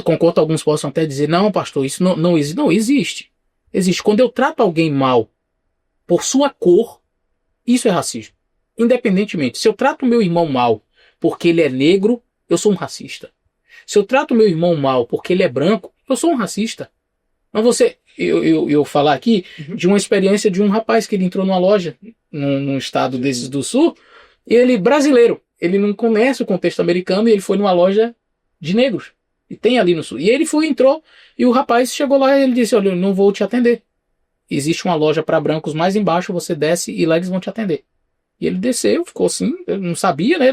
concordo, alguns possam até dizer, não, pastor, isso não existe. Não, existe. Existe. Quando eu trato alguém mal por sua cor, isso é racismo. Independentemente. Se eu trato o meu irmão mal porque ele é negro, eu sou um racista. Se eu trato meu irmão mal porque ele é branco, eu sou um racista. Mas eu falar aqui de uma experiência de um rapaz que ele entrou numa loja num estado desses do sul, e ele brasileiro, ele não conhece o contexto americano, e ele foi numa loja de negros, e tem ali no sul. E ele entrou, e o rapaz chegou lá e ele disse, olha, eu não vou te atender. Existe uma loja para brancos mais embaixo, você desce e lá eles vão te atender. E ele desceu, ficou assim, eu não sabia, né?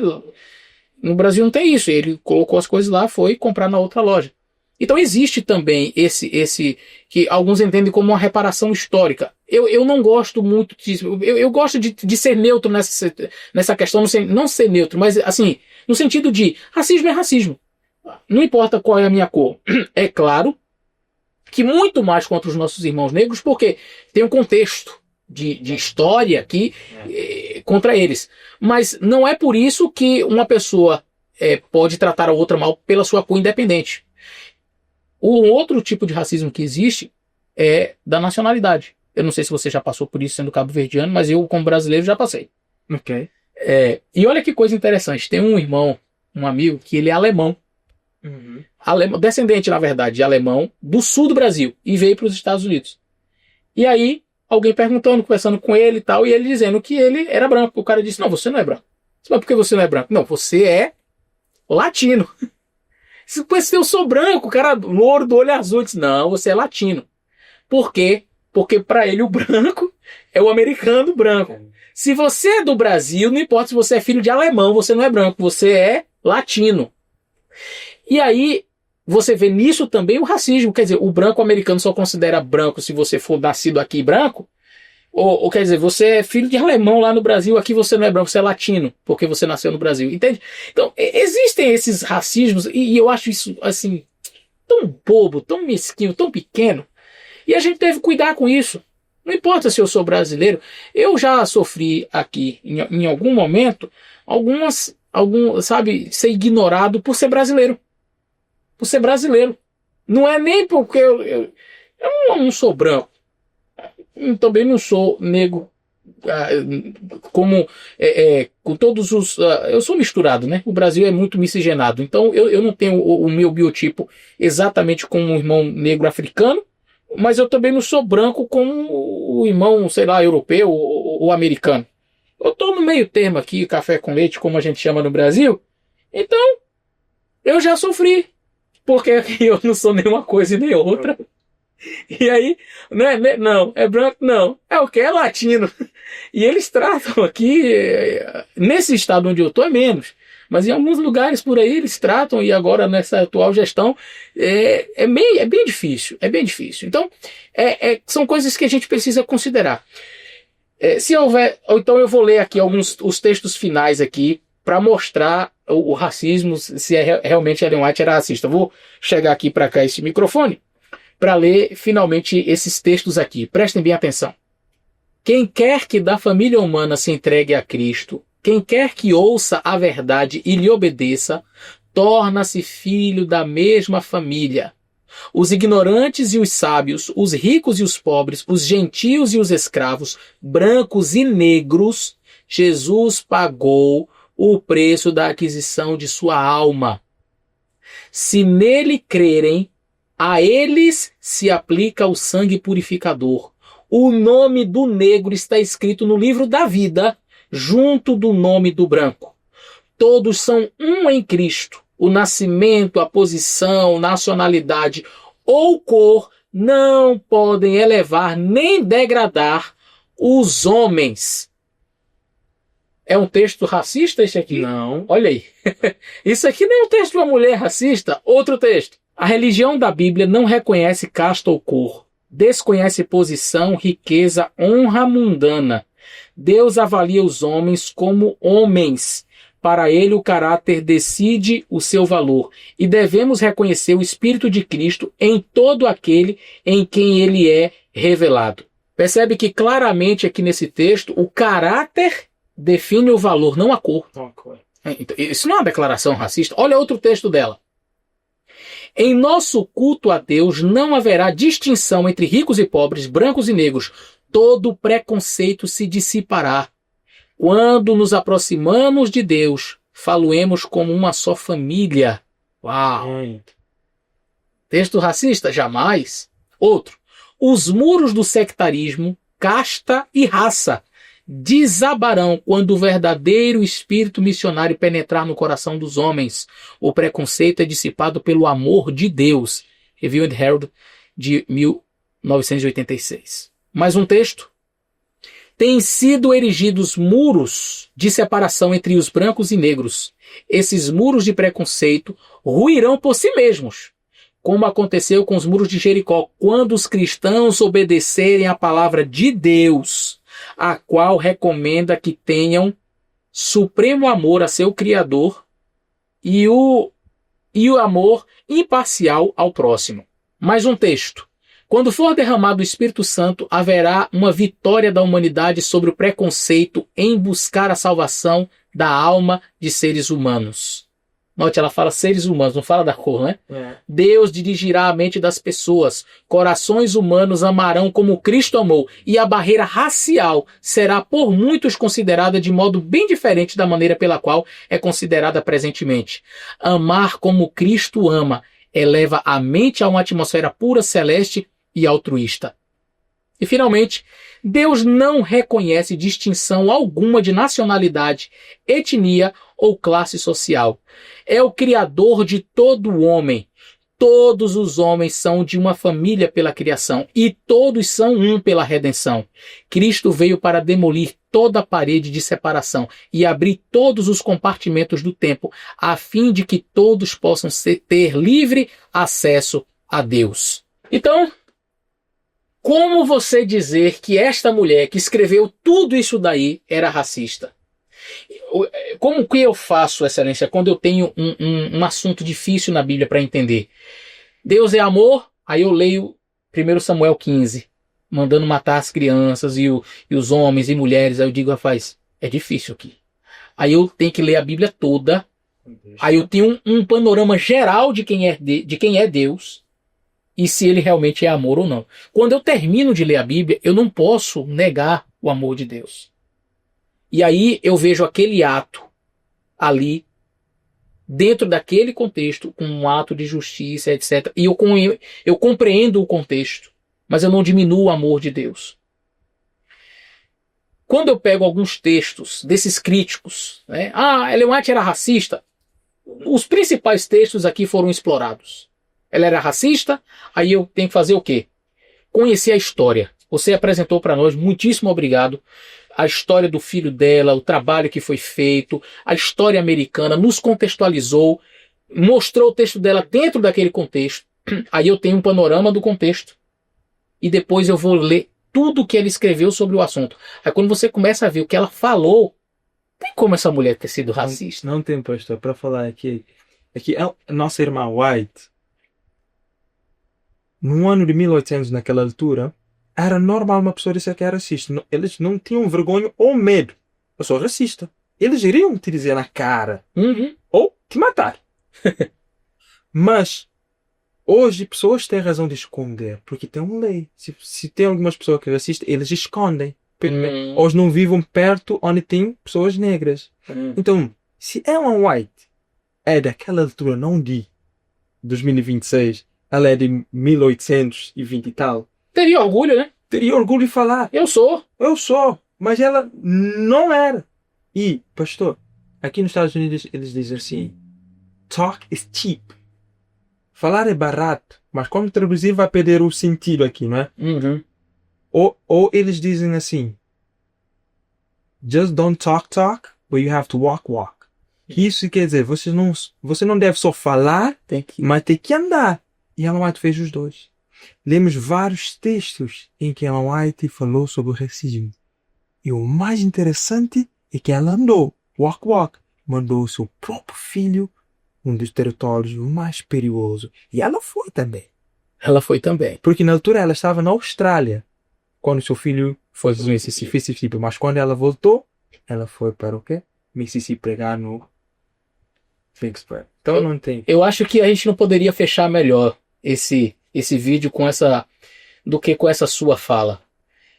No Brasil não tem isso. Ele colocou as coisas lá, foi comprar na outra loja. Então existe também esse que alguns entendem como uma reparação histórica. Eu não gosto muito disso. Eu gosto de ser neutro nessa questão, não ser neutro, mas assim, no sentido de racismo é racismo. Não importa qual é a minha cor. É claro que muito mais contra os nossos irmãos negros, porque tem um contexto de história aqui contra eles. Mas não é por isso que uma pessoa pode tratar a outra mal pela sua cor independente. O outro tipo de racismo que existe é da nacionalidade. Eu não sei se você já passou por isso sendo cabo-verdiano, mas eu, como brasileiro, já passei. Ok. E olha que coisa interessante. Tem um irmão, um amigo, que ele é alemão. Descendente, na verdade, de alemão, do sul do Brasil, e veio para os Estados Unidos. E aí, alguém perguntando, conversando com ele e tal, e ele dizendo que ele era branco. O cara disse, não, você não é branco. Mas por que você não é branco? Não, você é latino. Se eu sou branco, o cara louro do olho azul disse, não, você é latino. Por quê? Porque para ele o branco é o americano branco. Se você é do Brasil, não importa se você é filho de alemão, você não é branco, você é latino. E aí, você vê nisso também o racismo. Quer dizer, o branco americano só considera branco se você for nascido aqui branco. Ou quer dizer, você é filho de alemão lá no Brasil, aqui você não é branco, você é latino, porque você nasceu no Brasil. Entende? Então, existem esses racismos, e eu acho isso, assim, tão bobo, tão mesquinho, tão pequeno. E a gente deve cuidar com isso. Não importa se eu sou brasileiro. Eu já sofri aqui, em algum momento, sabe, ser ignorado por ser brasileiro. Por ser brasileiro. Não é nem porque eu não sou branco. Também não sou negro. Com todos os... eu sou misturado, né? O Brasil é muito miscigenado. Então eu não tenho o meu biotipo exatamente como um irmão negro africano, mas eu também não sou branco como o irmão, sei lá, europeu ou americano. Eu estou no meio termo aqui, café com leite, como a gente chama no Brasil. Então, eu já sofri. Porque aqui eu não sou nenhuma coisa e nem outra. E aí, não, é branco, não. É o que? É latino. E eles tratam aqui, nesse estado onde eu estou, é menos. Mas em alguns lugares por aí eles tratam, e agora nessa atual gestão, é bem difícil. É bem difícil. Então, são coisas que a gente precisa considerar. Se houver, ou então eu vou ler aqui os textos finais aqui, para mostrar o racismo, se realmente Ellen White era racista. Vou chegar aqui para cá esse microfone, para ler finalmente esses textos aqui. Prestem bem atenção. Quem quer que da família humana se entregue a Cristo, quem quer que ouça a verdade e lhe obedeça, torna-se filho da mesma família. Os ignorantes e os sábios, os ricos e os pobres, os gentios e os escravos, brancos e negros, Jesus pagou o preço da aquisição de sua alma. Se nele crerem, a eles se aplica o sangue purificador. O nome do negro está escrito no livro da vida, junto do nome do branco. Todos são um em Cristo. O nascimento, a posição, nacionalidade ou cor não podem elevar nem degradar os homens. É um texto racista esse aqui? Não. Olha aí. Isso aqui não é um texto de uma mulher racista. Outro texto. A religião da Bíblia não reconhece casta ou cor. Desconhece posição, riqueza, honra mundana. Deus avalia os homens como homens. Para ele o caráter decide o seu valor. E devemos reconhecer o Espírito de Cristo em todo aquele em quem ele é revelado. Percebe que claramente aqui nesse texto o caráter define o valor, não a cor. Isso não é uma declaração racista. Olha outro texto dela. Em nosso culto a Deus não haverá distinção entre ricos e pobres, brancos e negros. Todo preconceito se dissipará. Quando nos aproximamos de Deus, faloemos como uma só família. Uau! Muito. Texto racista? Jamais. Outro. Os muros do sectarismo, casta e raça desabarão quando o verdadeiro espírito missionário penetrar no coração dos homens. O preconceito é dissipado pelo amor de Deus. Review and Herald de 1986. Mais um texto. Têm sido erigidos muros de separação entre os brancos e negros. Esses muros de preconceito ruirão por si mesmos, como aconteceu com os muros de Jericó, quando os cristãos obedecerem à palavra de Deus, a qual recomenda que tenham supremo amor a seu Criador e o amor imparcial ao próximo. Mais um texto. Quando for derramado o Espírito Santo, haverá uma vitória da humanidade sobre o preconceito em buscar a salvação da alma de seres humanos. Note, ela fala seres humanos, não fala da cor, né? Deus dirigirá a mente das pessoas. Corações humanos amarão como Cristo amou. E a barreira racial será por muitos considerada de modo bem diferente da maneira pela qual é considerada presentemente. Amar como Cristo ama eleva a mente a uma atmosfera pura, celeste e altruísta. E, finalmente, Deus não reconhece distinção alguma de nacionalidade, etnia ou classe social. É o Criador de todo homem. Todos os homens são de uma família pela criação e todos são um pela redenção. Cristo veio para demolir toda a parede de separação e abrir todos os compartimentos do tempo, a fim de que todos possam ter livre acesso a Deus. Então, como você dizer que esta mulher que escreveu tudo isso daí era racista? Como que eu faço, Excelência, quando eu tenho um assunto difícil na Bíblia para entender? Deus é amor, aí eu leio 1 Samuel 15, mandando matar as crianças e os homens e mulheres. Aí eu digo, rapaz, é difícil aqui. Aí eu tenho que ler a Bíblia toda. Aí eu tenho um panorama geral de quem é Deus. E se ele realmente é amor ou não. Quando eu termino de ler a Bíblia, eu não posso negar o amor de Deus. E aí eu vejo aquele ato ali, dentro daquele contexto, com um ato de justiça, etc. E eu compreendo o contexto, mas eu não diminuo o amor de Deus. Quando eu pego alguns textos desses críticos, né? Ellen White era racista. Os principais textos aqui foram explorados. Ela era racista, aí eu tenho que fazer o quê? Conhecer a história. Você apresentou para nós, muitíssimo obrigado, a história do filho dela, o trabalho que foi feito, a história americana, nos contextualizou, mostrou o texto dela dentro daquele contexto. Aí eu tenho um panorama do contexto. E depois eu vou ler tudo o que ela escreveu sobre o assunto. Aí quando você começa a ver o que ela falou, tem como essa mulher ter sido racista? Não tem, pastor, para falar aqui. Aqui a nossa irmã White, no ano de 1800, naquela altura, era normal uma pessoa dizer que era racista. Eles não tinham vergonha ou medo. Eu sou racista. Eles iriam te dizer na cara. Ou te matar. Mas, hoje, pessoas têm razão de esconder. Porque tem uma lei. Se tem algumas pessoas que são racistas, eles escondem. Hoje não vivem perto onde tem pessoas negras. Então, se Ellen White é daquela altura, não de 2026, ela é de 1820 e tal. Teria orgulho, né? Teria orgulho de falar. Eu sou. Mas ela não era. E, pastor, aqui nos Estados Unidos eles dizem assim: talk is cheap. Falar é barato. Mas como traduzir vai perder o sentido aqui, não é? Ou eles dizem assim: just don't talk, but you have to walk. Isso quer dizer, você não deve só falar, mas tem que andar. E Ellen White fez os dois. Lemos vários textos em que Ellen White falou sobre o racismo. E o mais interessante é que ela andou, walk, mandou o seu próprio filho um dos territórios mais perigosos. E ela foi também. Porque na altura ela estava na Austrália, quando seu filho foi para o Mississippi. Mas quando ela voltou, ela foi para o quê? Mississippi, pregar no Vicksburg. Então não tem. Eu acho que a gente não poderia fechar melhor esse vídeo do que com essa sua fala.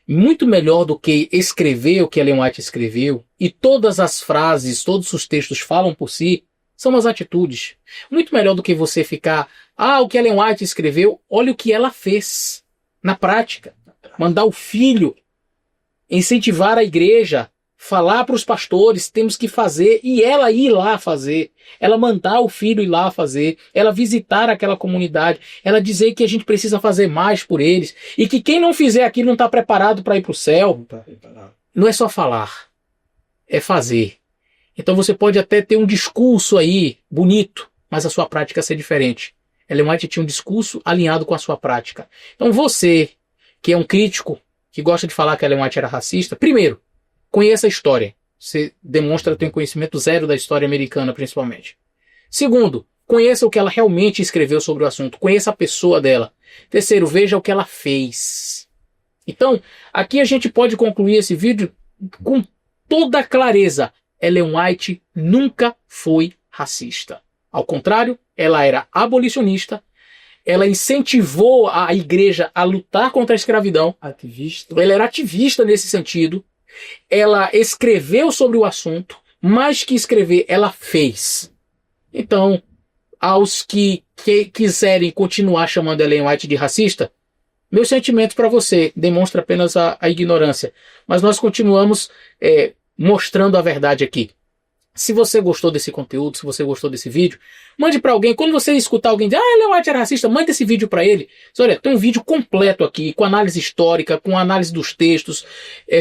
Muito melhor do que escrever o que Ellen White escreveu, e todas as frases, todos os textos falam por si, são as atitudes. Muito melhor do que você ficar, o que Ellen White escreveu, olha o que ela fez na prática. Mandar o filho, incentivar a igreja, falar para os pastores, temos que fazer, e ela ir lá fazer, ela mandar o filho ir lá fazer, ela visitar aquela comunidade, ela dizer que a gente precisa fazer mais por eles, e que quem não fizer aquilo não está preparado para ir para o céu. Não é só falar, é fazer. Então você pode até ter um discurso aí bonito, mas a sua prática ser diferente. Ellen White tinha um discurso alinhado com a sua prática. Então você, que é um crítico, que gosta de falar que Ellen White era racista, primeiro, conheça a história. Você demonstra ter um conhecimento zero da história americana, principalmente. Segundo, conheça o que ela realmente escreveu sobre o assunto. Conheça a pessoa dela. Terceiro, veja o que ela fez. Então, aqui a gente pode concluir esse vídeo com toda a clareza. Ellen White nunca foi racista. Ao contrário, ela era abolicionista. Ela incentivou a igreja a lutar contra a escravidão. Ativista. Ela era ativista nesse sentido. Ela escreveu sobre o assunto, mais que escrever, ela fez. Então, aos que quiserem continuar chamando Ellen White de racista, meus sentimentos para você, demonstra apenas a ignorância. Mas nós continuamos mostrando a verdade aqui. Se você gostou desse conteúdo, se você gostou desse vídeo, mande para alguém. Quando você escutar alguém dizer, Ellen White era racista, mande esse vídeo para ele. Olha, tem um vídeo completo aqui, com análise histórica, com análise dos textos,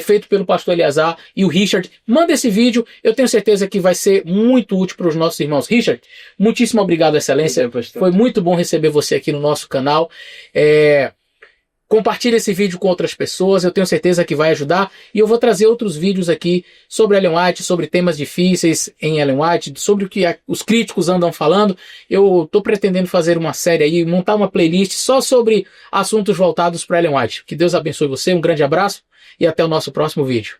feito pelo pastor Eleazar e o Richard. Manda esse vídeo, eu tenho certeza que vai ser muito útil para os nossos irmãos. Richard, muitíssimo obrigado, excelência. Foi muito bom receber você aqui no nosso canal. Compartilhe esse vídeo com outras pessoas, eu tenho certeza que vai ajudar. E eu vou trazer outros vídeos aqui sobre Ellen White, sobre temas difíceis em Ellen White, sobre o que os críticos andam falando. Eu estou pretendendo fazer uma série aí, montar uma playlist só sobre assuntos voltados para Ellen White. Que Deus abençoe você, um grande abraço e até o nosso próximo vídeo.